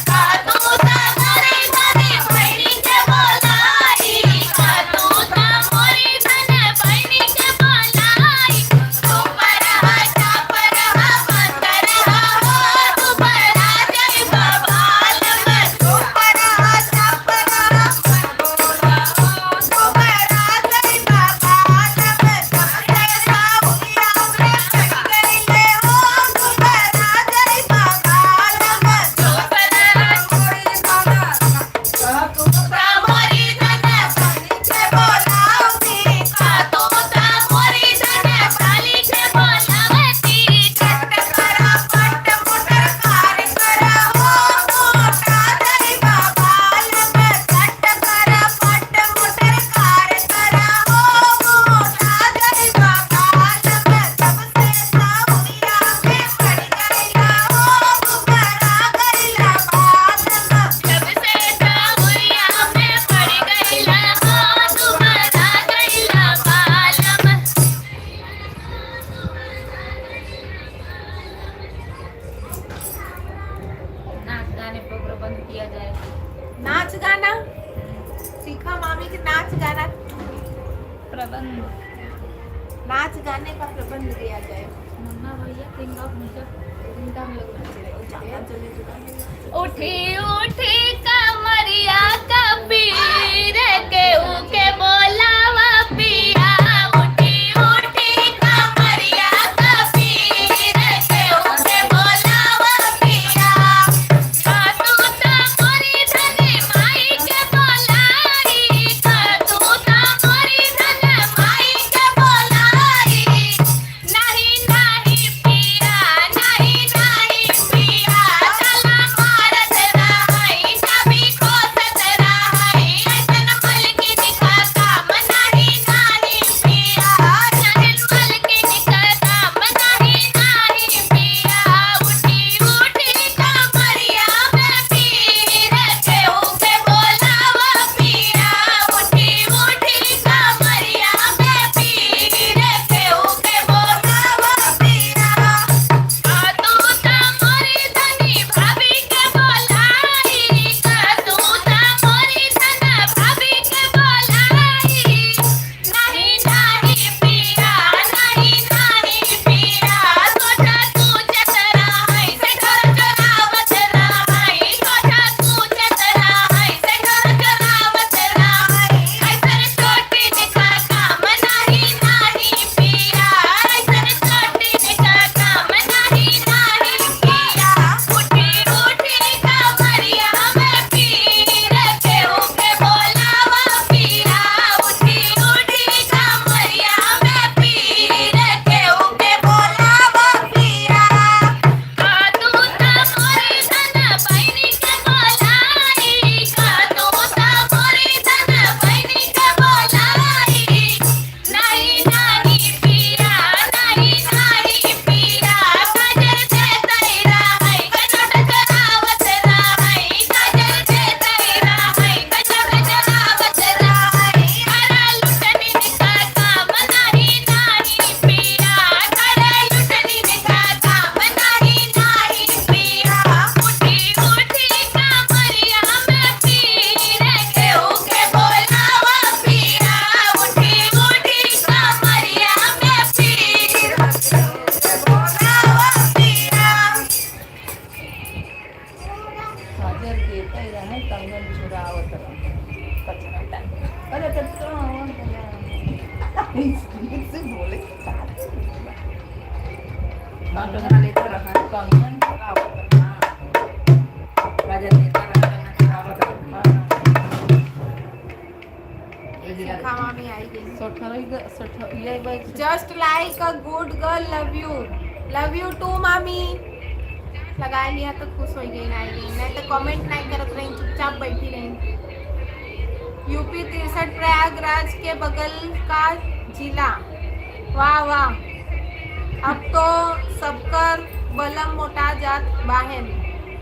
कादूता मोरी धनी बहिनी के बोलाई, कादूता मोरी धनी बहिनी के बोलाई, दुबारा चापरा बंदरा हो दुबारा जइबा मालम, दुबारा चापरा बंदरा हो दुबारा जइबा मालम, जब से सावरिया में पड़ गईले हो दुबारा जइबा मालम, दुबारा कोई धन कादूता मोरी धन भाली के बोलावती, कादूता मोरी धन भाली के बोलावती, झट करा पट मोटर कार करा हो मोटा जइबा मालम, झट करा पट मोटर कार करा हो मोटा जइबा मालम, जब से सावरिया में पड़ गईला हो दुबारा गईला मालम, जब से सावरिया में पड़ गईला हो दुबारा गईला मालम। नाच गाने पर प्रबंध किया जाए। नाच गाना सीखा मामी के नाच गाना प्रबंध नाच गाने का प्रबंध किया जाए। मुन्ना भैया किंग ऑफ मिर्जापुर। इनका हम लोग नाच रहे हैं। ज़्यादा चले तो उठी उठी कमरिया कबीर के उके बोलावा पिया। उठी उठी कमरिया कबीर के उके बोलावा पिया। तू ता मोरी धने माई के बोलाई। तू ता मोरी धने माई के बोलाई। नहीं नहीं पिया नहीं नहीं पिया चला मारत रहाई कभी खोसत रहाई। ऐसन मल के दिखा काम नहीं नहीं पिया। नहीं मल के दिखा काम नहीं नहीं पिया। उठी उठी कमरिया में पीर के उके बोलावा पिया। उठी उठी कमरिया में पीर के उके बोलावा पिया। तू ता मोरी धनी भाभी के बोलाई। तू ता मोरी धन भाभी के बोलाई। नहीं नहीं पिया नहीं नहीं पिया सोचा तू चतरा है से घर चरावत रहाई। सोचा तू चतरा है से घर चरावत रहाई। ऐसन छोटी निका काम नहीं नहीं पिया। ऐसन छोटी निका काम नहीं नहीं पिया। उठी उठी कमरिया में पीर के उके बोलावा पिया। उठी उठी कमरिया में पीर के उके बोलावा पिया। तू ता मोरी धन बहिनी के बोलाई। तू ता मोरी धन बहिनी के बोलाई। नहीं नहीं पिया नहीं नहीं पिया काजल से तैरा है गजब जरावत रहाई। काजल से तैरा है गजब जरावत रहाई। हरा लुटनी निका काम नहीं नहीं पिया। हरा लुटनी निका काम नहीं नहीं पिया। उठी उठी कमरिया में पीर के उके बोलावा पिया। उठी उठी कमरिया में पीर के बोलावा पिया। हाजर देता ही रहे कंगन चुरावत रहे कचरा टाइम। अरे कचरा से बोले कंगन लेता रहा कंगन चुरावत रहे। राजा लेता रहा चरावत रहा। शिखा मामी आएगी। ये bike just like a good girl love you too मामी। लगा लिया तो खुश हो गई नहीं तो कमेंट नहीं करत रही चुपचाप बैठी रही। यूपी 63 प्रयागराज के बगल का जिला। वाह वाह अब तो सबकर बलम मोटा जात बाहन।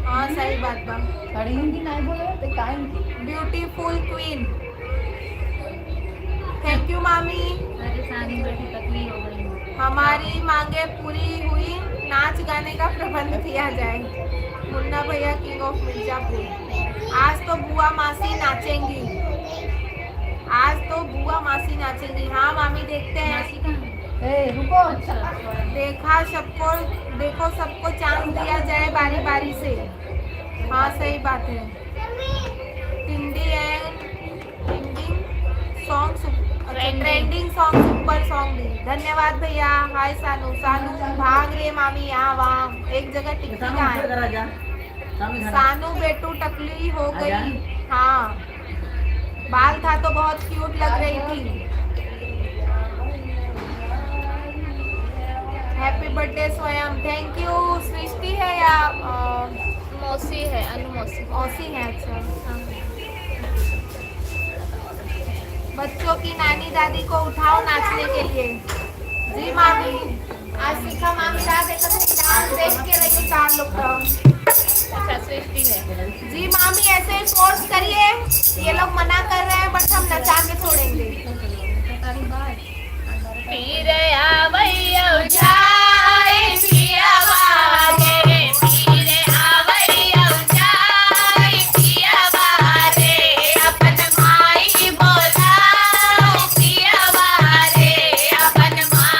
हाँ सही बात बा। खड़ी हिंदी नहीं बोले तो काहे की ब्यूटीफुल क्वीन थैंक यू मामी। राजस्थानी बेटी तकली हो गई। हमारी मांगे पूरी हुई नाच गाने का प्रबंध किया जाए। मुन्ना भैया किंग ऑफ मिर्जापुर। आज तो बुआ मासी नाचेंगी। आज तो बुआ मासी नाचेंगी। हाँ मामी देखते हैं। ए रुको देखो सबको चांस दिया जाए बारी बारी से। हाँ सही बात है। ट्रेंडिंग सॉन्ग सुपर सॉन्ग दी। धन्यवाद भैया। हाय सानू भाग रे मामी यहाँ वहाँ एक जगह टिकती कहाँ है। सानू बेटू टकली हो गई। हाँ बाल था तो बहुत क्यूट लग रही थी। Happy birthday Swayam. Thank you. Srishti है या मौसी है अनु मौसी। मौसी है। अच्छा बच्चों की नानी दादी को उठाओ नाचने के लिए। जी मामी आज शिखा मामी डांस देख के रही 4 लोग। अच्छा सृष्टि है। जी मामी ऐसे फोर्स करिए। ये लोग मना कर रहे हैं बट हम नचा के छोड़ेंगे। पीर आवैया जाए पिया वारे। पीर आवैया जाए पिया वारे। अपन माई बोलाओ पिया वारे। अपन माई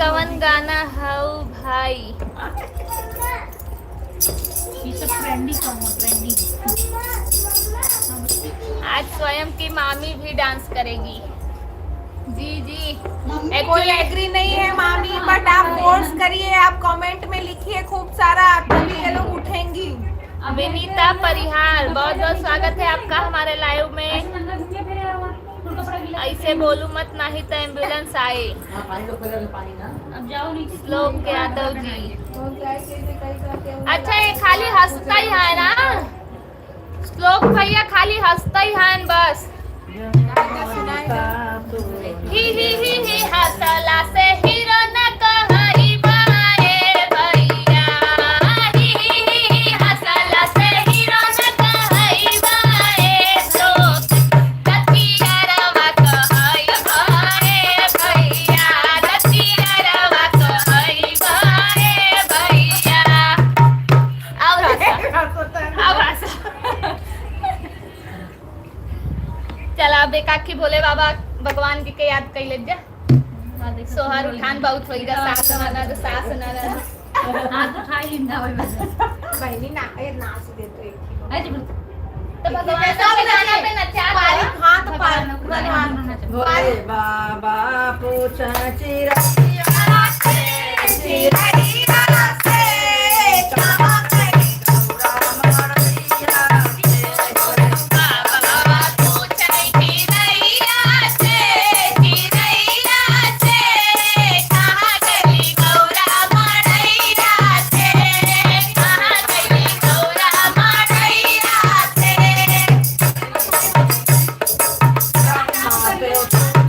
कवन गाना हऊ भाई? ये सब ट्रेंडी सॉन्ग है, ट्रेंडी। आज स्वयं की मामी भी डांस करेगी। जी जी कोई एक्चुअली एग्री नहीं है मामी, बट आप फोर्स करिए, आप कमेंट में लिखिए खूब सारा, तभी ये लोग उठेंगी। विनीता परिहार, बहुत बहुत स्वागत है आपका हमारे लाइव में। ऐसे बोलू मत, नहीं तो एम्बुलेंस आए। हाँ पानी लो, पहले पानी ना। अब जाओ नीचे। श्लोक यादव जी, और क्या चीजें कई तरह के अच्छा ये खाली हंसता ही है ना? श्लोक भैया खाली हंसता ही है बस। ही हंसला से हीरो न कहई बाए भैया, ही हंसला से हीरो न कहई बाए, श्लोक दतियारवा कहई बाए भैया, दतियारवा कहई बाए भैया। अब हंसा। चला अब एकाकी भोले बाबा भगवान के याद कर ले जा। सोहर उठान बहुत होई दा, सास ननद सास ननद। हाथ उठा लिंदा वही बस। बहनी ना ये नाच दे तो एक ही ऐसे बोल। तो भगवान के गाना पे नचा पारी दो। हाथ पार भोले बाबा पूछा चिरैया से, चिरैया से कहाँ गई गौरा मरैया से। बाबा पूछै चिरैया से, चिरैया से कहाँ गई गौरा मरैया से, कहाँ गई गौरा मरैया से। ब्रह्मा पे पूछा,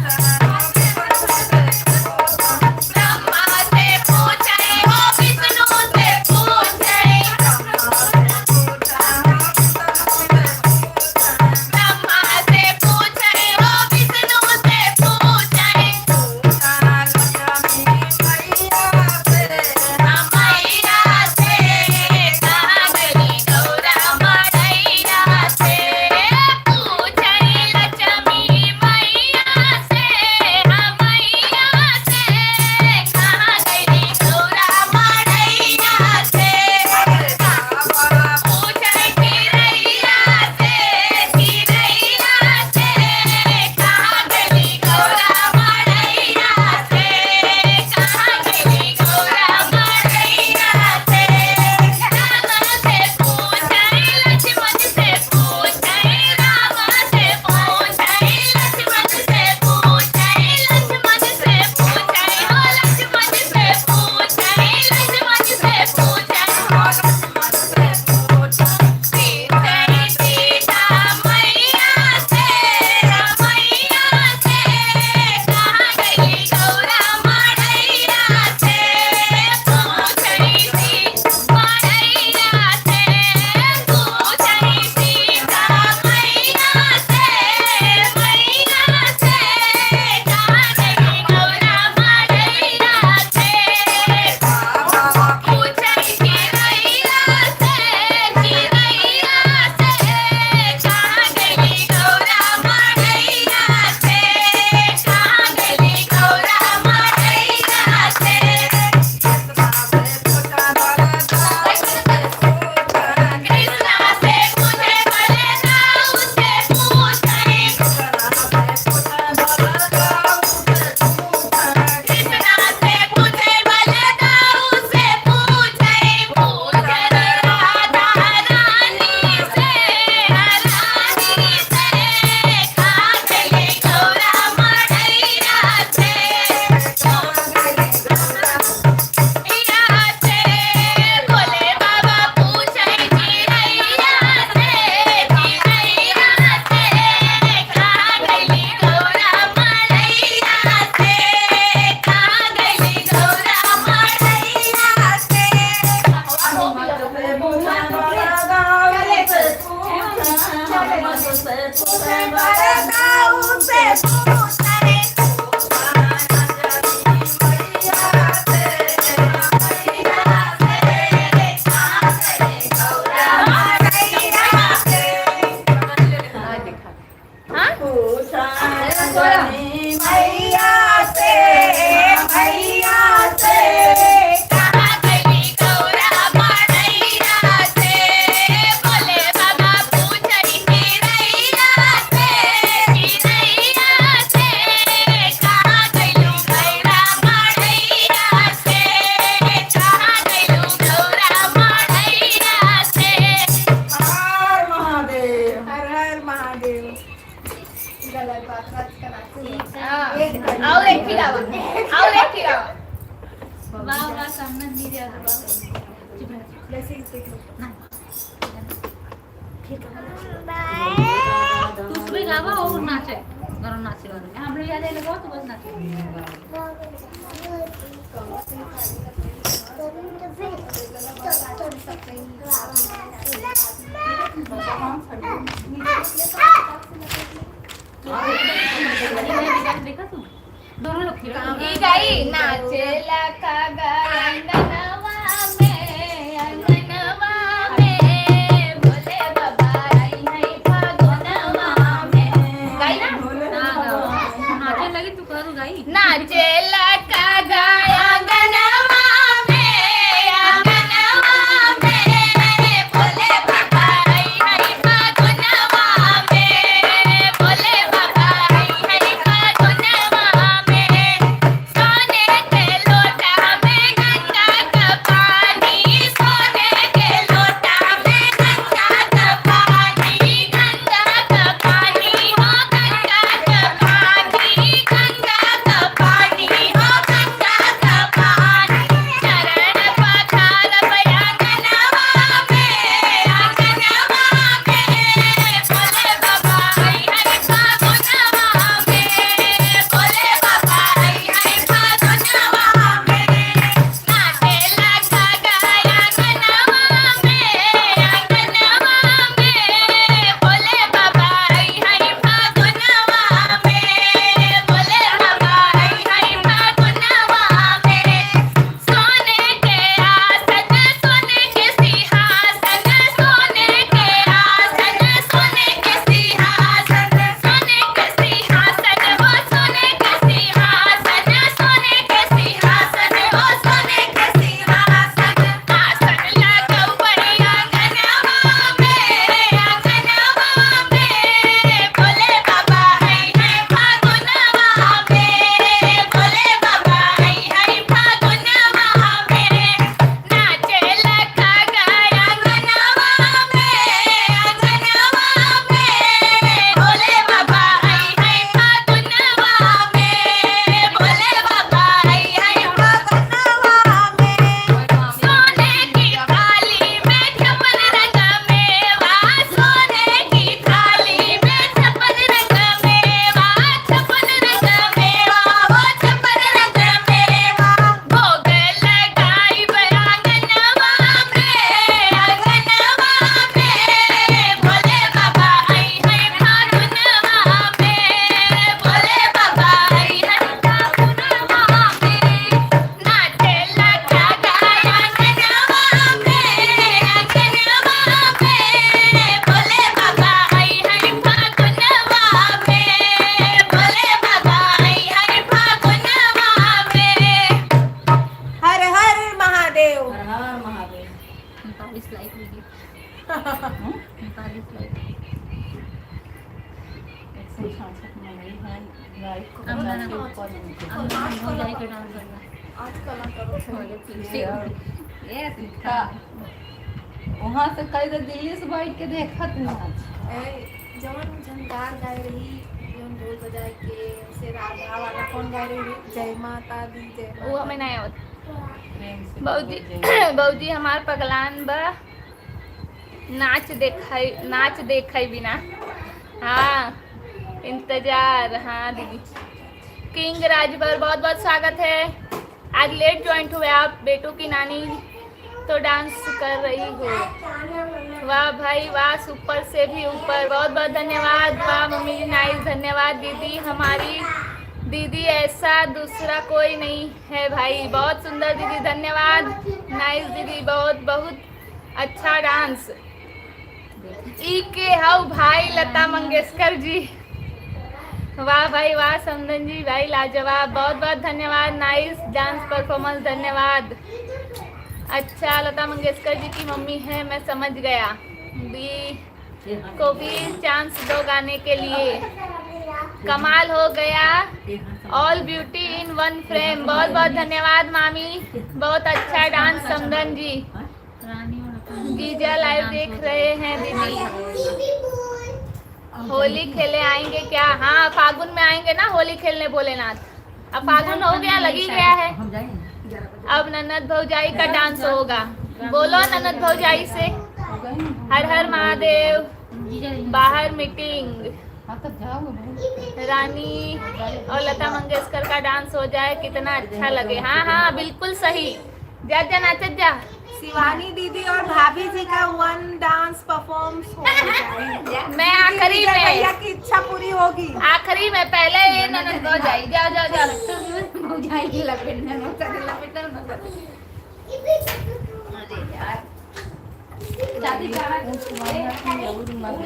थोड़ा सामने दीजिए तू उसमें गावा और नाचे गरम नाचे वाले हम लोग याद है लगाओ तो बस नाचे देखा तू दोनों लोग ई गई नाचेला का अंगनवा में भोले बाबा आई है फागुनवा में गई ना नाचे लगी तू करू गाई नाचेला का अंगनवा में भोले बाबा आई है फागुनवा में भोले बाबा आई है फागुनवा में सोने के लोटा में गंगा का पानी सोने के लोटा में गंगा का पानी हो गंगा का पानी हो गंगा का पानी चरण पखार अंगनवा में भोले बाबा आई है फागुनवा में भोले बाबा आई है फागुनवा में नाचेला का अंगनवा में भोले बाबा आई है फागुनवा में भोले बाबा आई है फागुनवा में सोने के आसन सोने के सिंहासन सोने के आसन सोने के सिंहासन सोने के सिंहासन हो सोने के सिंहासन सोने के सिंहासन हो सोने के सिंहासन आसन लगाओ बड़ी अंगनवा में भोले बाबा आई है फागुनवा में भोले बाबा आई है फागुनवा में नाचेला का अंगनवा में भोले बाबा आई है फागुनवा में भोले बाबा आई है फागुनवा में सोने की थाली में छप्पन रंग मेवा सोने की थाली में छप्पन रंग मेवा छप्पन रंग मेवा वो छप्पन रंग मेवा भोग लगाई अंगनवा में भोले बाबा आई है फागुनवा में भोले बाबा आई है फागुनवा में नाचेला का अंगनवा में भोले बाबा आई है फागुनवा में भोले बाबा आई है फागुनवा में हर हर महादेव हर महादेव 45 लाइक लीजिए 45 लाइक 166 में नहीं है लाइक को अब बना मैंने के ऊपर हो जाए के डांस करना आज कला करो ये सीखा वहाँ से कई तो दिल्ली से बैठ के देखा तू आज जवन झनकार गाय रही जवन ढोल बजाए के से राधा वाला कौन गाय रही जय माता दी जय वो हमें नहीं होता प्रेम से बौजी बोल जय। बौजी हमार पगलान बा नाच देखई बिना हाँ इंतजार हाँ दीदी किंग राजभर बहुत बहुत स्वागत है आज लेट ज्वाइंट हुए आप बेटू की नानी तो डांस कर रही हो वाह भाई वाह सुपर से भी ऊपर बहुत बहुत धन्यवाद वाह मम्मी जी नाइस धन्यवाद दीदी हमारी दीदी ऐसा दूसरा कोई नहीं है भाई बहुत सुंदर दीदी धन्यवाद नाइस दीदी बहुत बहुत अच्छा डांस ई के हाउ भाई लता मंगेशकर जी वाह भाई वाह समदन जी भाई लाजवाब बहुत बहुत धन्यवाद नाइस डांस परफॉर्मेंस धन्यवाद अच्छा लता मंगेशकर जी की मम्मी है मैं समझ गया दी को भी चांस दो गाने के लिए कमाल हो गया all beauty in one frame बहुत बहुत धन्यवाद मामी बहुत अच्छा डांस समदन जी रानी और गीजा लाइव देख रहे हैं दीदी होली खेले आएंगे क्या हाँ फागुन में आएंगे ना होली खेलने भोलेनाथ अब फागुन हो गया लगी गया है हम जाएंगे अब ननद भौजाई का डांस होगा। बोलो ननद भौजाई से हर हर महादेव। बाहर मीटिंग। हाँ तब जाओगे रानी और लता मंगेशकर का डांस हो जाए कितना अच्छा लगे। हाँ हाँ बिल्कुल सही। जा जा नाचत जा। शिवानी दीदी और भाभी जी का वन डांस परफॉर्मेंस होगा। मैं आखिरी में भैया की इच्छा पूरी होगी। आखिरी में पहले ये ननद भौजाई। जाओ जाओ जाओ। भौजाई की लपेटने में लपेटल न कर। अरे यार शादी करा जरूर मत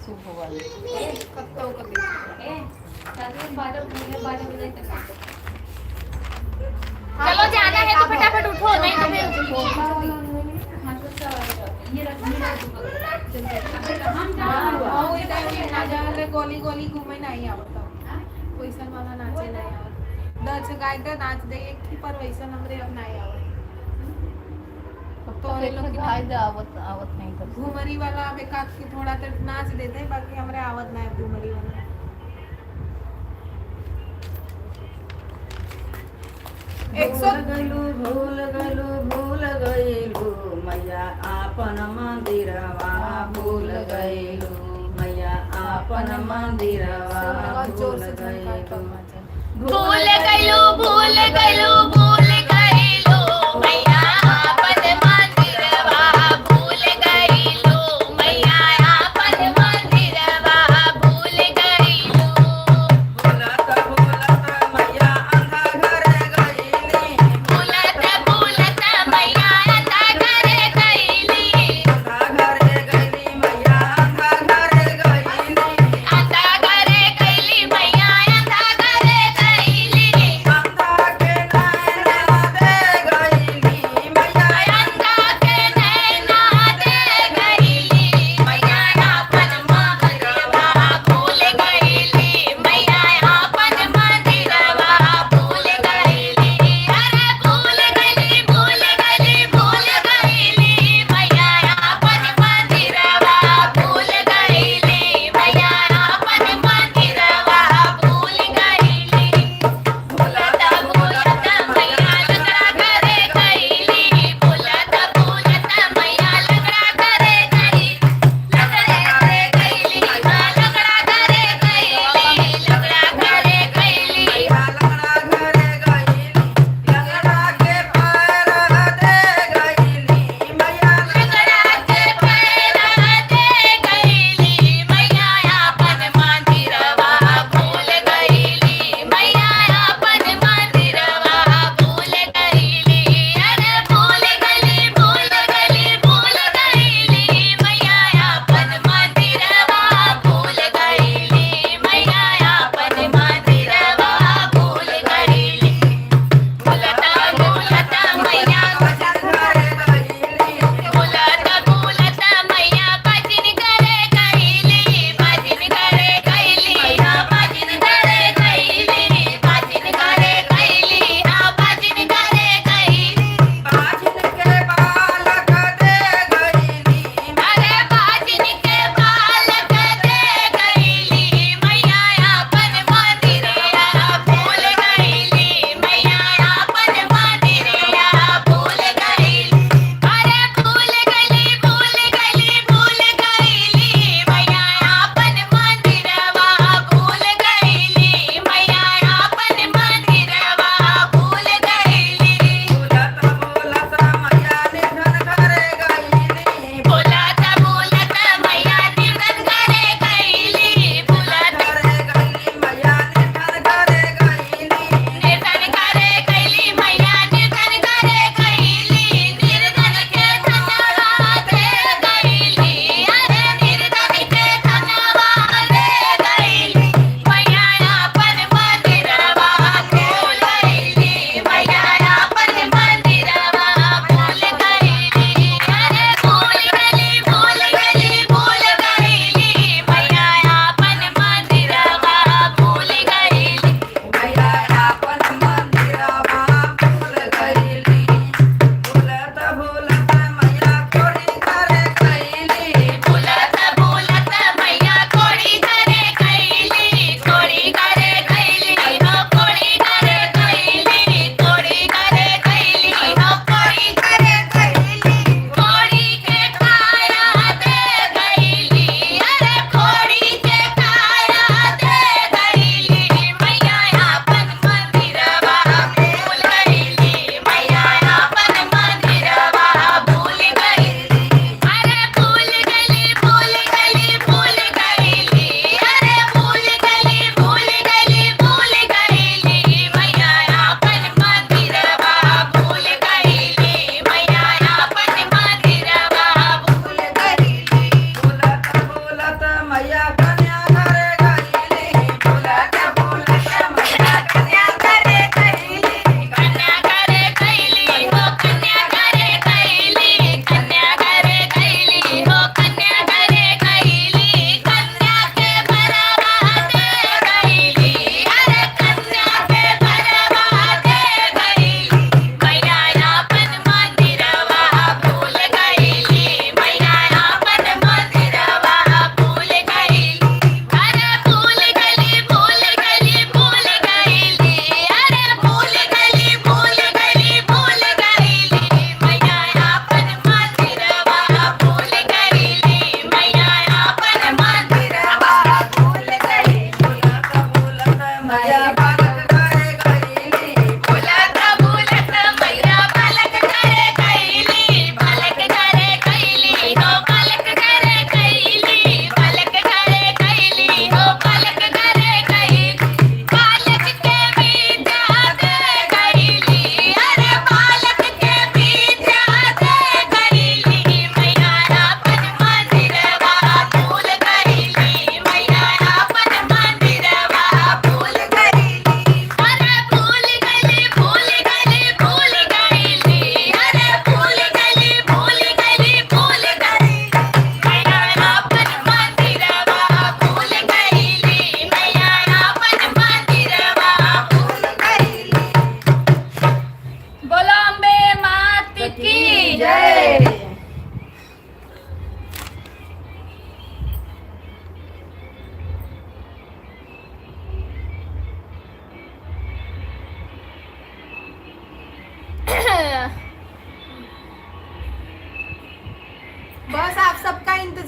शुभ वाली कत्तो कर शादी 12 बजे तक। चलो जाना है तो फटाफट उठो नहीं तो फिर गोली गोली घूमे नहीं आवता वैसा वाला नाचे नहीं आवत। दस गाय का नाच दे एक ही पर वैसा नंबरे अब नहीं आवत। तो ये लोग भाई दे आवत नहीं कर घूमरी वाला अब एक आध की थोड़ा तो नाच देते हैं बाकी हमरे आवत नहीं घूमरी वाला। भूल गईलू मैया आपन मंदिरवा भूल गईलू मैया आपन मंदिरवा भूल गईलू भूल गईलू भूल गईलू भूल गईलू मैया आपन मंदिरवा भूल गईलू मैया आपन मंदिरवा भूल गईलू। भूलत भूलत मैया अंधा घरे गईली भूलत भूलत मैया अंधा घरे गईली अंधा घरे गईली मैया अंधा घरे गईली अंधा घरे गईली मैया अंधा घरे गईली। अंधा के नैन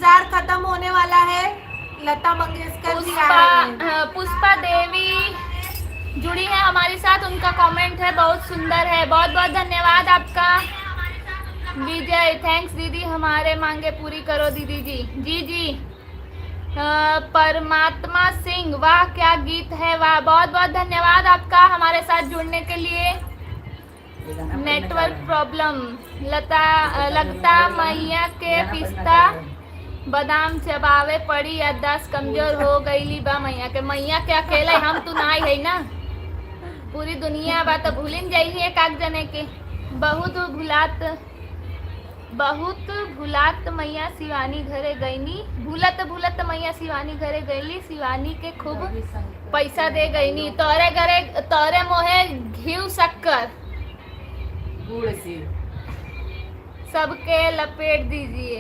इंतजार खत्म होने वाला है। लता मंगेशकर जी आ रही हैं। पुष्पा देवी जुड़ी है हमारे साथ, उनका कमेंट है बहुत सुंदर है, बहुत बहुत धन्यवाद आपका। विजय थैंक्स दीदी, हमारे मांगे पूरी करो दीदी जी। जी जी। परमात्मा सिंह, वाह क्या गीत है, वाह, बहुत बहुत धन्यवाद आपका हमारे साथ जुड़ने के लिए। नेटवर्क प्रॉब्लम, लगता मैया के पिस्ता बादाम चबावे पड़ी, याददाश्त कमजोर हो गईली बा मैया के। मैया के अकेले हम तो ना है ना, पूरी दुनिया बा तो भूलिन जाई है काक जने के। बहुत भूलात मैया शिवानी घरे गईनी, भूलत मैया शिवानी घरे गईली, शिवानी के खूब पैसा दे गईनी, तोरे घरे तोरे मोहे घिव शक्कर गुड़ से सबके लपेट दीजिए।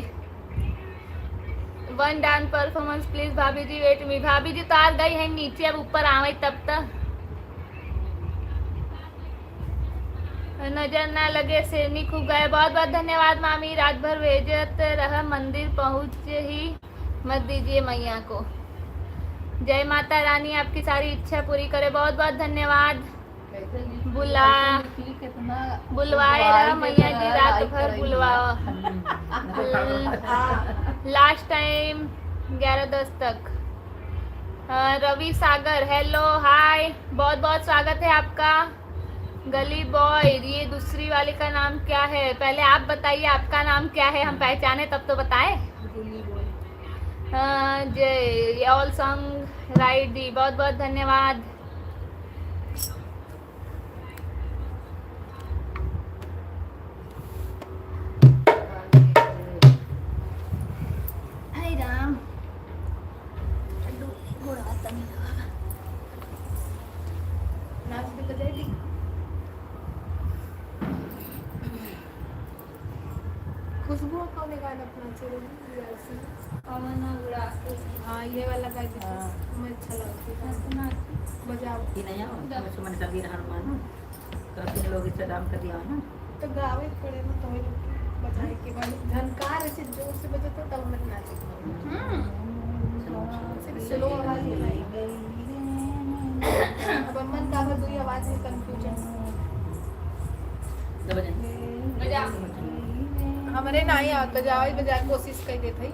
वन डांस परफॉर्मेंस प्लीज भाभी जी, वेट मी। भाभी जी तो आ गई है नीचे, अब ऊपर आवे तब तक नजर ना लगे शेरनी खूब गए। बहुत बहुत धन्यवाद मामी, रात भर भेजत रह, मंदिर पहुंच ही मत दीजिए मैया को। जय माता रानी आपकी सारी इच्छा पूरी करे। बहुत बहुत धन्यवाद। बुलवाए रहा मैया जी, रात भर बुलवाओ। लास्ट टाइम 11:10 तक। रवि सागर हेलो हाय, बहुत बहुत स्वागत है आपका। गली बॉय, ये दूसरी वाली का नाम क्या है, पहले आप बताइए आपका नाम क्या है, हम पहचाने तब तो बताएं। जय ऑल सॉन्ग राइट दी, बहुत बहुत धन्यवाद। हाय राम, खुशबू कौन गाना अपना हाँ ये वाला गा मैं अच्छा लगता है, बजाओ कि नहीं आओ सुमन का वीर हनुमान करते लोग इसे राम कर दिया ना, तो गावे पड़े ना, तो बजाए के बाद झनकार ऐसे जोर से बजे तो तब मैं नाचे। स्लो आवाज अब मन का दुई आवाज में कंफ्यूजन बजा हमारे ना ही आता जाओ बजाए कोशिश कर देते ही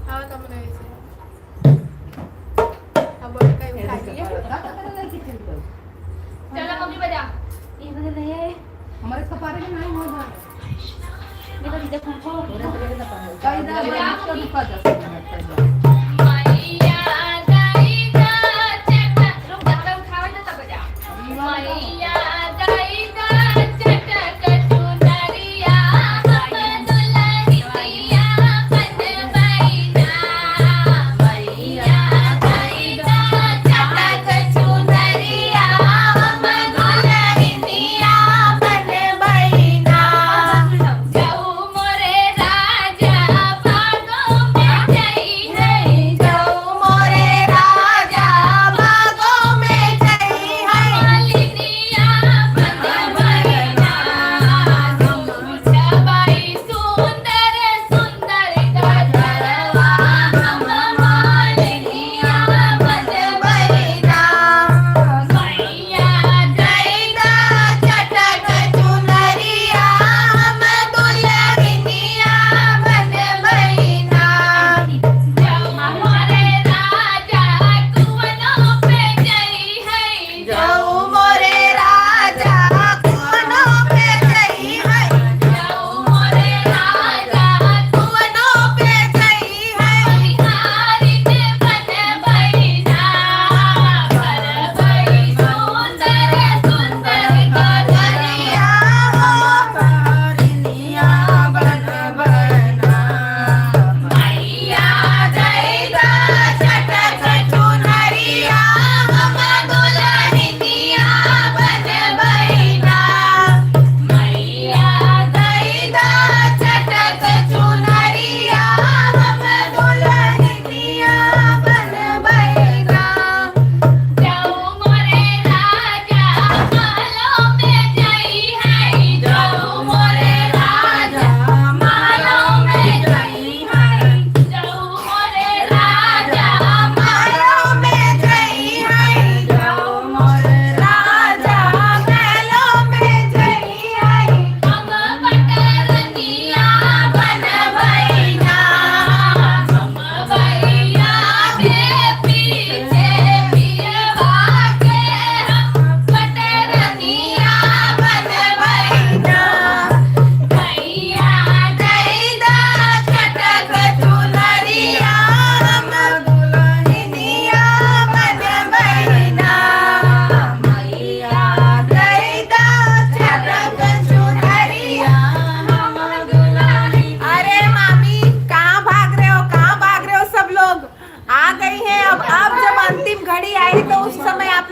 हाँ तो मैंने ऐसे अब कहीं उठा दिया चलो मम्मी बजा। ये बजा रहे हमारे कपारे में नहीं होगा देखो देखो कई दादा तो दुखा जा जाऊ मोरे राजा भागो में जई है।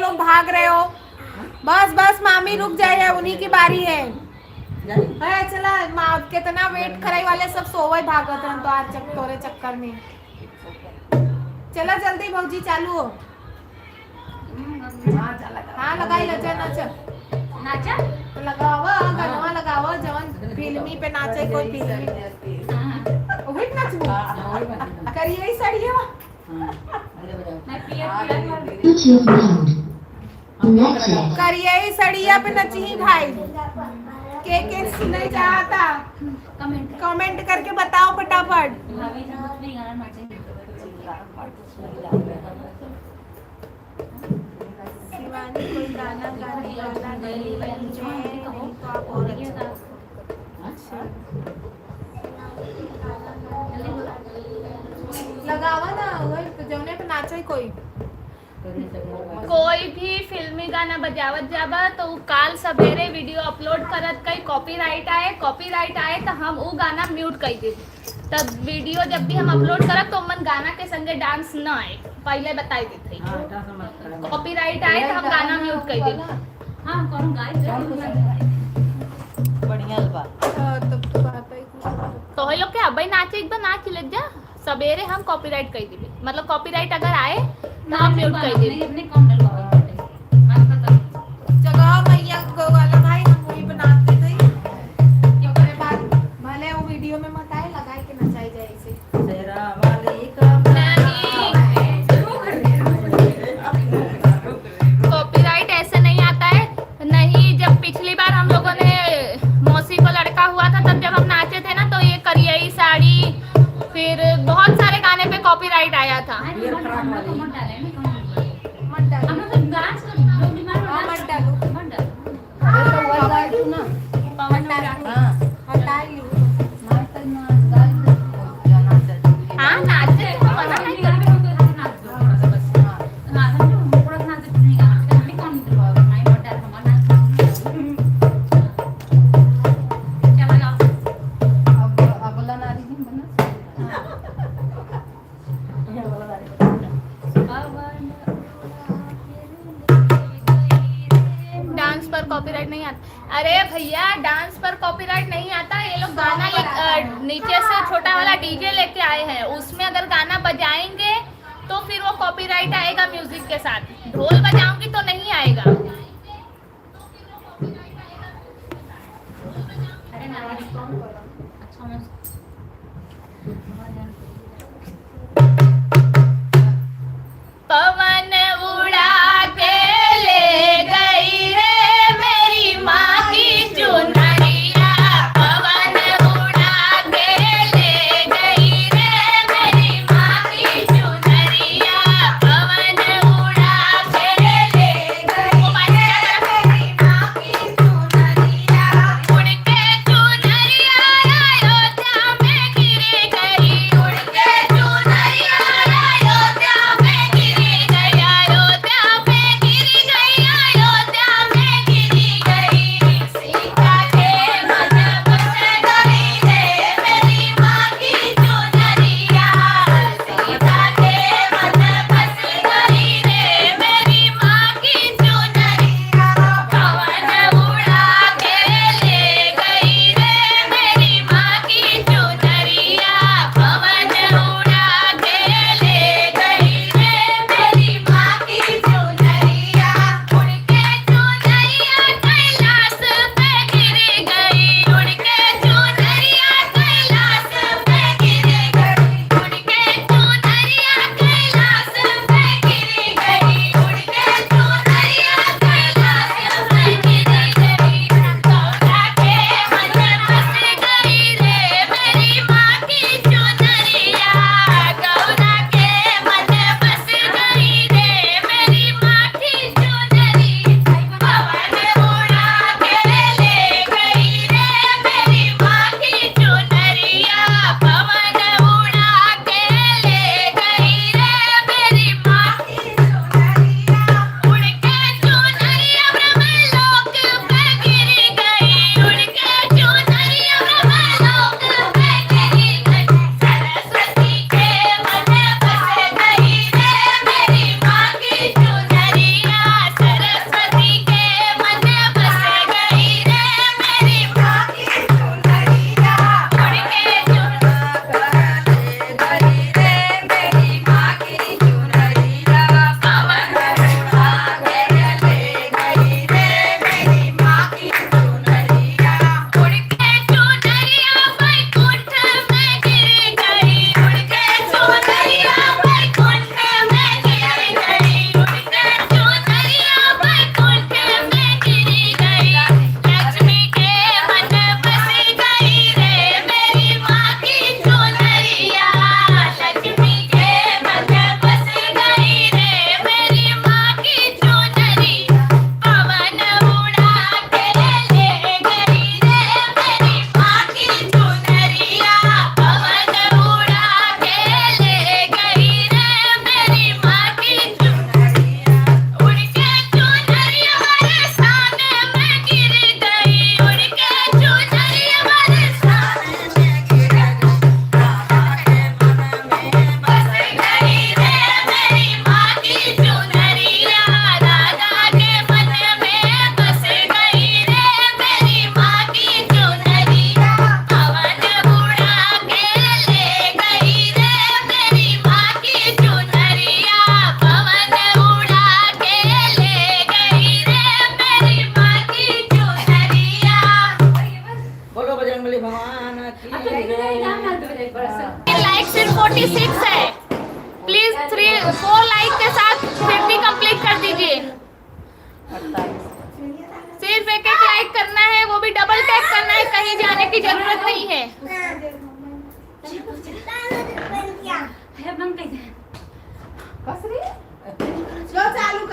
लोग भाग रहे हो? बस बस मामी रुक जाए, उन्हीं की बारी है। है चला माँ कितना वेट कराई वाले सब सोवे भागत रहन तो आज तोरे चक्कर में। चला जल्दी भौजी चालू हो। हाँ लगाई लचा नाच नाचा तो लगावा गनवा लगावा जवन फिल्मी पे नाचे कोई फिल्मी ओही नाचबो करिए सड़िया मैं पियर Bluetooth mode. Connected. करिए सड़िया पे नची भाई। के सुने चाहता कमेंट करके बताओ फटाफट। शिवानी कोई गाना गाने वाला नहीं तो आप और अच्छा लगावा ना वही जौने पे नाचे कोई कोई भी फिल्मी गाना बजावत जाबा तो उ काल सवेरे वीडियो अपलोड करत कई कॉपीराइट आए तो हम उ गाना म्यूट कर दे। तब वीडियो जब भी हम अपलोड करब तो मन गाना के संगे डांस न आए, पहले बताई देते। कॉपीराइट आए तो हम गाना म्यूट कर दे। हां कौन गाय बढ़िया बा। तब तो बात है तो है लोग के अबे नाचे एक बार नाच ले जा सवेरे हम कॉपीराइट कर देबे, मतलब कॉपीराइट अगर आए तो हम म्यूट कर देबे। अपने कौन जगह भैया को वाला भाई हम वही बनाते थे क्यों करे बात भले वो वीडियो में मत आए लगाए के नचाई जाए इसे तेरा वाली का कॉपीराइट ऐसे नहीं आता है। नहीं, जब पिछली बार हम लोगों ने मौसी को लड़का हुआ था तब जब हम नाचे थे ना तो ये करियई साड़ी फिर बहुत सारे गाने पे कॉपीराइट आया था। हाँ नाचे तो मना नहीं करते। डांस पर कॉपीराइट नहीं आता। अरे भैया डांस पर कॉपीराइट नहीं आता। ये लोग गाना नीचे से छोटा वाला डीजे लेके आए हैं, उसमें अगर गाना बजाएंगे तो फिर वो कॉपीराइट आएगा म्यूजिक के साथ। ढोल बजाऊंगी तो नहीं आएगा। पवन उड़ा के ले गई रे मेरी माँ की चुनरिया, पवन उड़ा के ले गई रे मेरी माँ की चुनरिया, पवन उड़ा के ले गई मेरी माँ की चुनरिया, उड़ के चुनरिया अयोध्या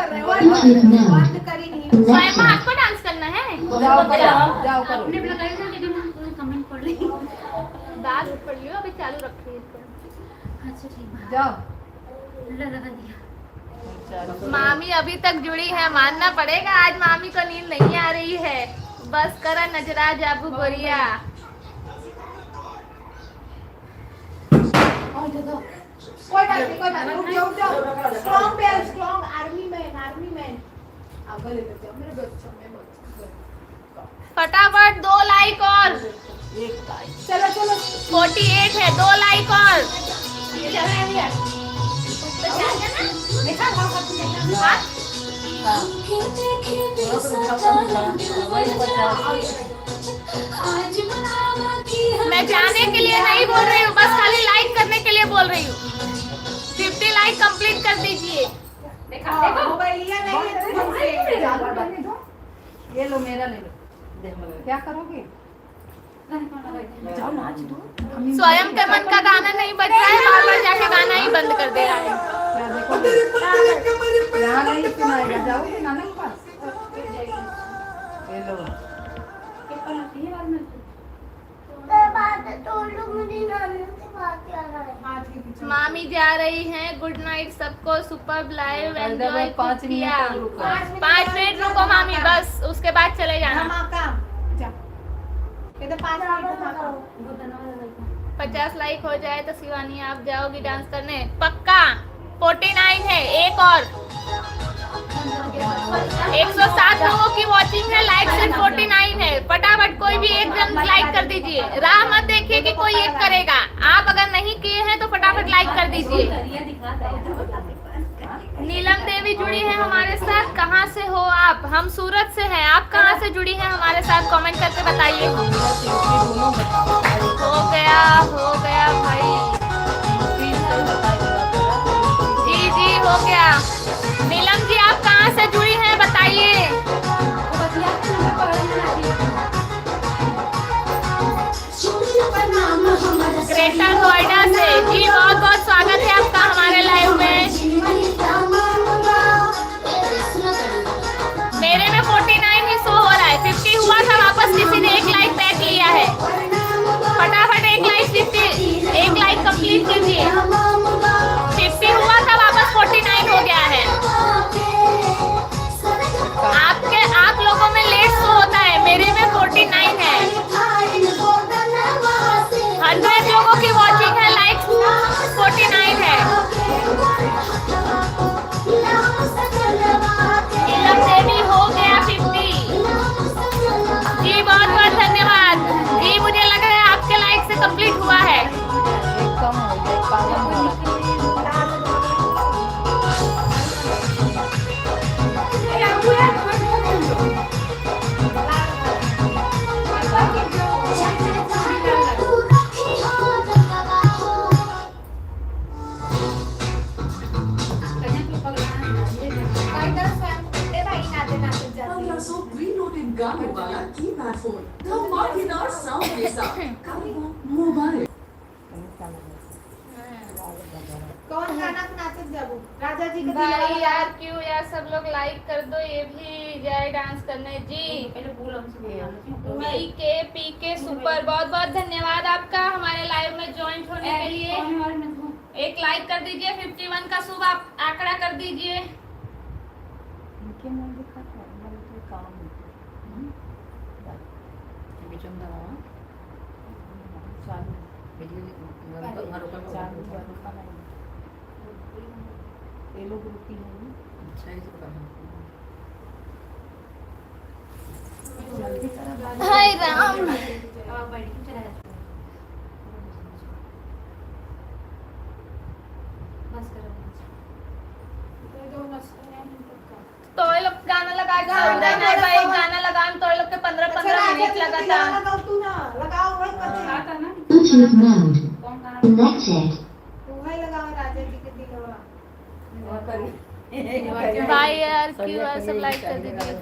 कर रहे हो Bluetooth mode. बंद करी नहीं स्वयं Connected. आपको डांस करना है? जाओ करो, जाओ करो। आपने लगाया था लेकिन कोई कमेंट पढ़ रही दाल पड़ लियो अभी चालू रखिए इसको। अच्छा ठीक है जाओ। लगा दिया मामी अभी तक जुड़ी है, मानना पड़ेगा आज मामी को नींद नहीं आ रही है। बस करा नजरा जाबू गोरिया। कोई बात नहीं रुक जाओ strong bell strong army man आगे लेके जाओ मेरे बच्चों में फटाफट 2 लाइक और चलो 48 है, 2 लाइक और। हाँ? मैं जाने के लिए नहीं बोल रही हूँ, बस खाली लाइक करने के लिए बोल रही हूँ। 50 लाइक कंप्लीट कर दीजिए। मोबाइल लिया नहीं है तुमसे ये लो मेरा ले लो। क्या करोगे? जाओ नाच दो। स्वयं के मन का गाना नहीं बज रहा है, बार बार जाके गाना ही बंद कर दे रहा है। क्या देखोगे? यहाँ नहीं सुनाएगा, जाओगे नाना के पास? ये लो। मामी जा रही हैं, गुड नाइट सबको, सुपर लाइव एंजॉय 5 किया। मिनट रुको। 5 मिनट रुको मामी, बस उसके बाद चले जाना। जा कहते 5 मिनट 50 लाइक हो जाए तो शिवानी आप जाओगी डांस करने? पक्का। 49 है, एक और। 107 लोगों की वॉचिंग है, लाइक सिर्फ 49 है। फटाफट कोई भी एक जन लाइक कर दीजिए। राह मत देखिए कि कोई एक करेगा, आप अगर नहीं किए हैं तो फटाफट लाइक कर दीजिए। नीलम देवी जुड़ी है हमारे साथ, कहाँ से हो आप? हम सूरत से हैं, आप कहाँ से जुड़ी हैं हमारे साथ? कमेंट करके बताइए। हो गया भाई। जी हो गया। नीलम जी आप कहाँ से जुड़ी हैं बताइए। ग्रेटर नोएडा से जी, बहुत बहुत स्वागत है आपका हमारे लाइव में। मेरे में 49 ही शो हो रहा है, 50 हुआ था, वापस किसी ने एक लाइक बैक लिया है। फटाफट एक लाइक कंप्लीट कीजिए। 50 हुआ था, वापस 49 हो गया है। आप लोगों में लेट शो होता है, मेरे में 49 है। 100 लोगों की वॉचिंग है, लाइक 49 है। नीलम देवी हो गया 50। जी बहुत बहुत धन्यवाद जी, मुझे लग रहा है आपके लाइक से कंप्लीट हुआ है। कम हो गए, पागल हो गए। so preloaded गाने वाला कीपैड फोन धमाकेदार साउंड के साथ मोबाइल। कौन गाना नाचत जाबू? राजा जी के भाई यार क्यों यार, सब लोग लाइक कर दो, ये भी जाए डांस करने। जी पीके सुपर, बहुत बहुत धन्यवाद आपका हमारे लाइव में ज्वाइन होने के लिए। एक लाइक कर दीजिए, 51 का शुभ आंकड़ा कर दीजिए। ये लोग रुकी हैं। हाय राम। तो ये लोग गाना लगा के भाई गाना लगान तो ये लोग के 15-15 मिनट लगा था। लगाओ तू ना लगाओ वही कच्चा Bluetooth mode. Connected. तू वही लगाओ राजा जी के दिलवा। भाई यार क्यों यार, सब लाइक कर दीजिए।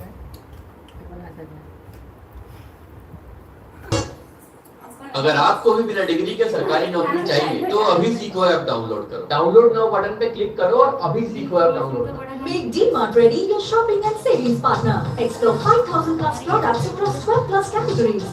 अगर आपको भी बिना डिग्री के सरकारी नौकरी चाहिए तो अभी सीखो ऐप डाउनलोड करो। डाउनलोड नाउ बटन पे क्लिक करो और अभी सीखो ऐप डाउनलोड करो। Make DMart ready your shopping and savings partner. Explore 5,000 plus products across 12 plus categories.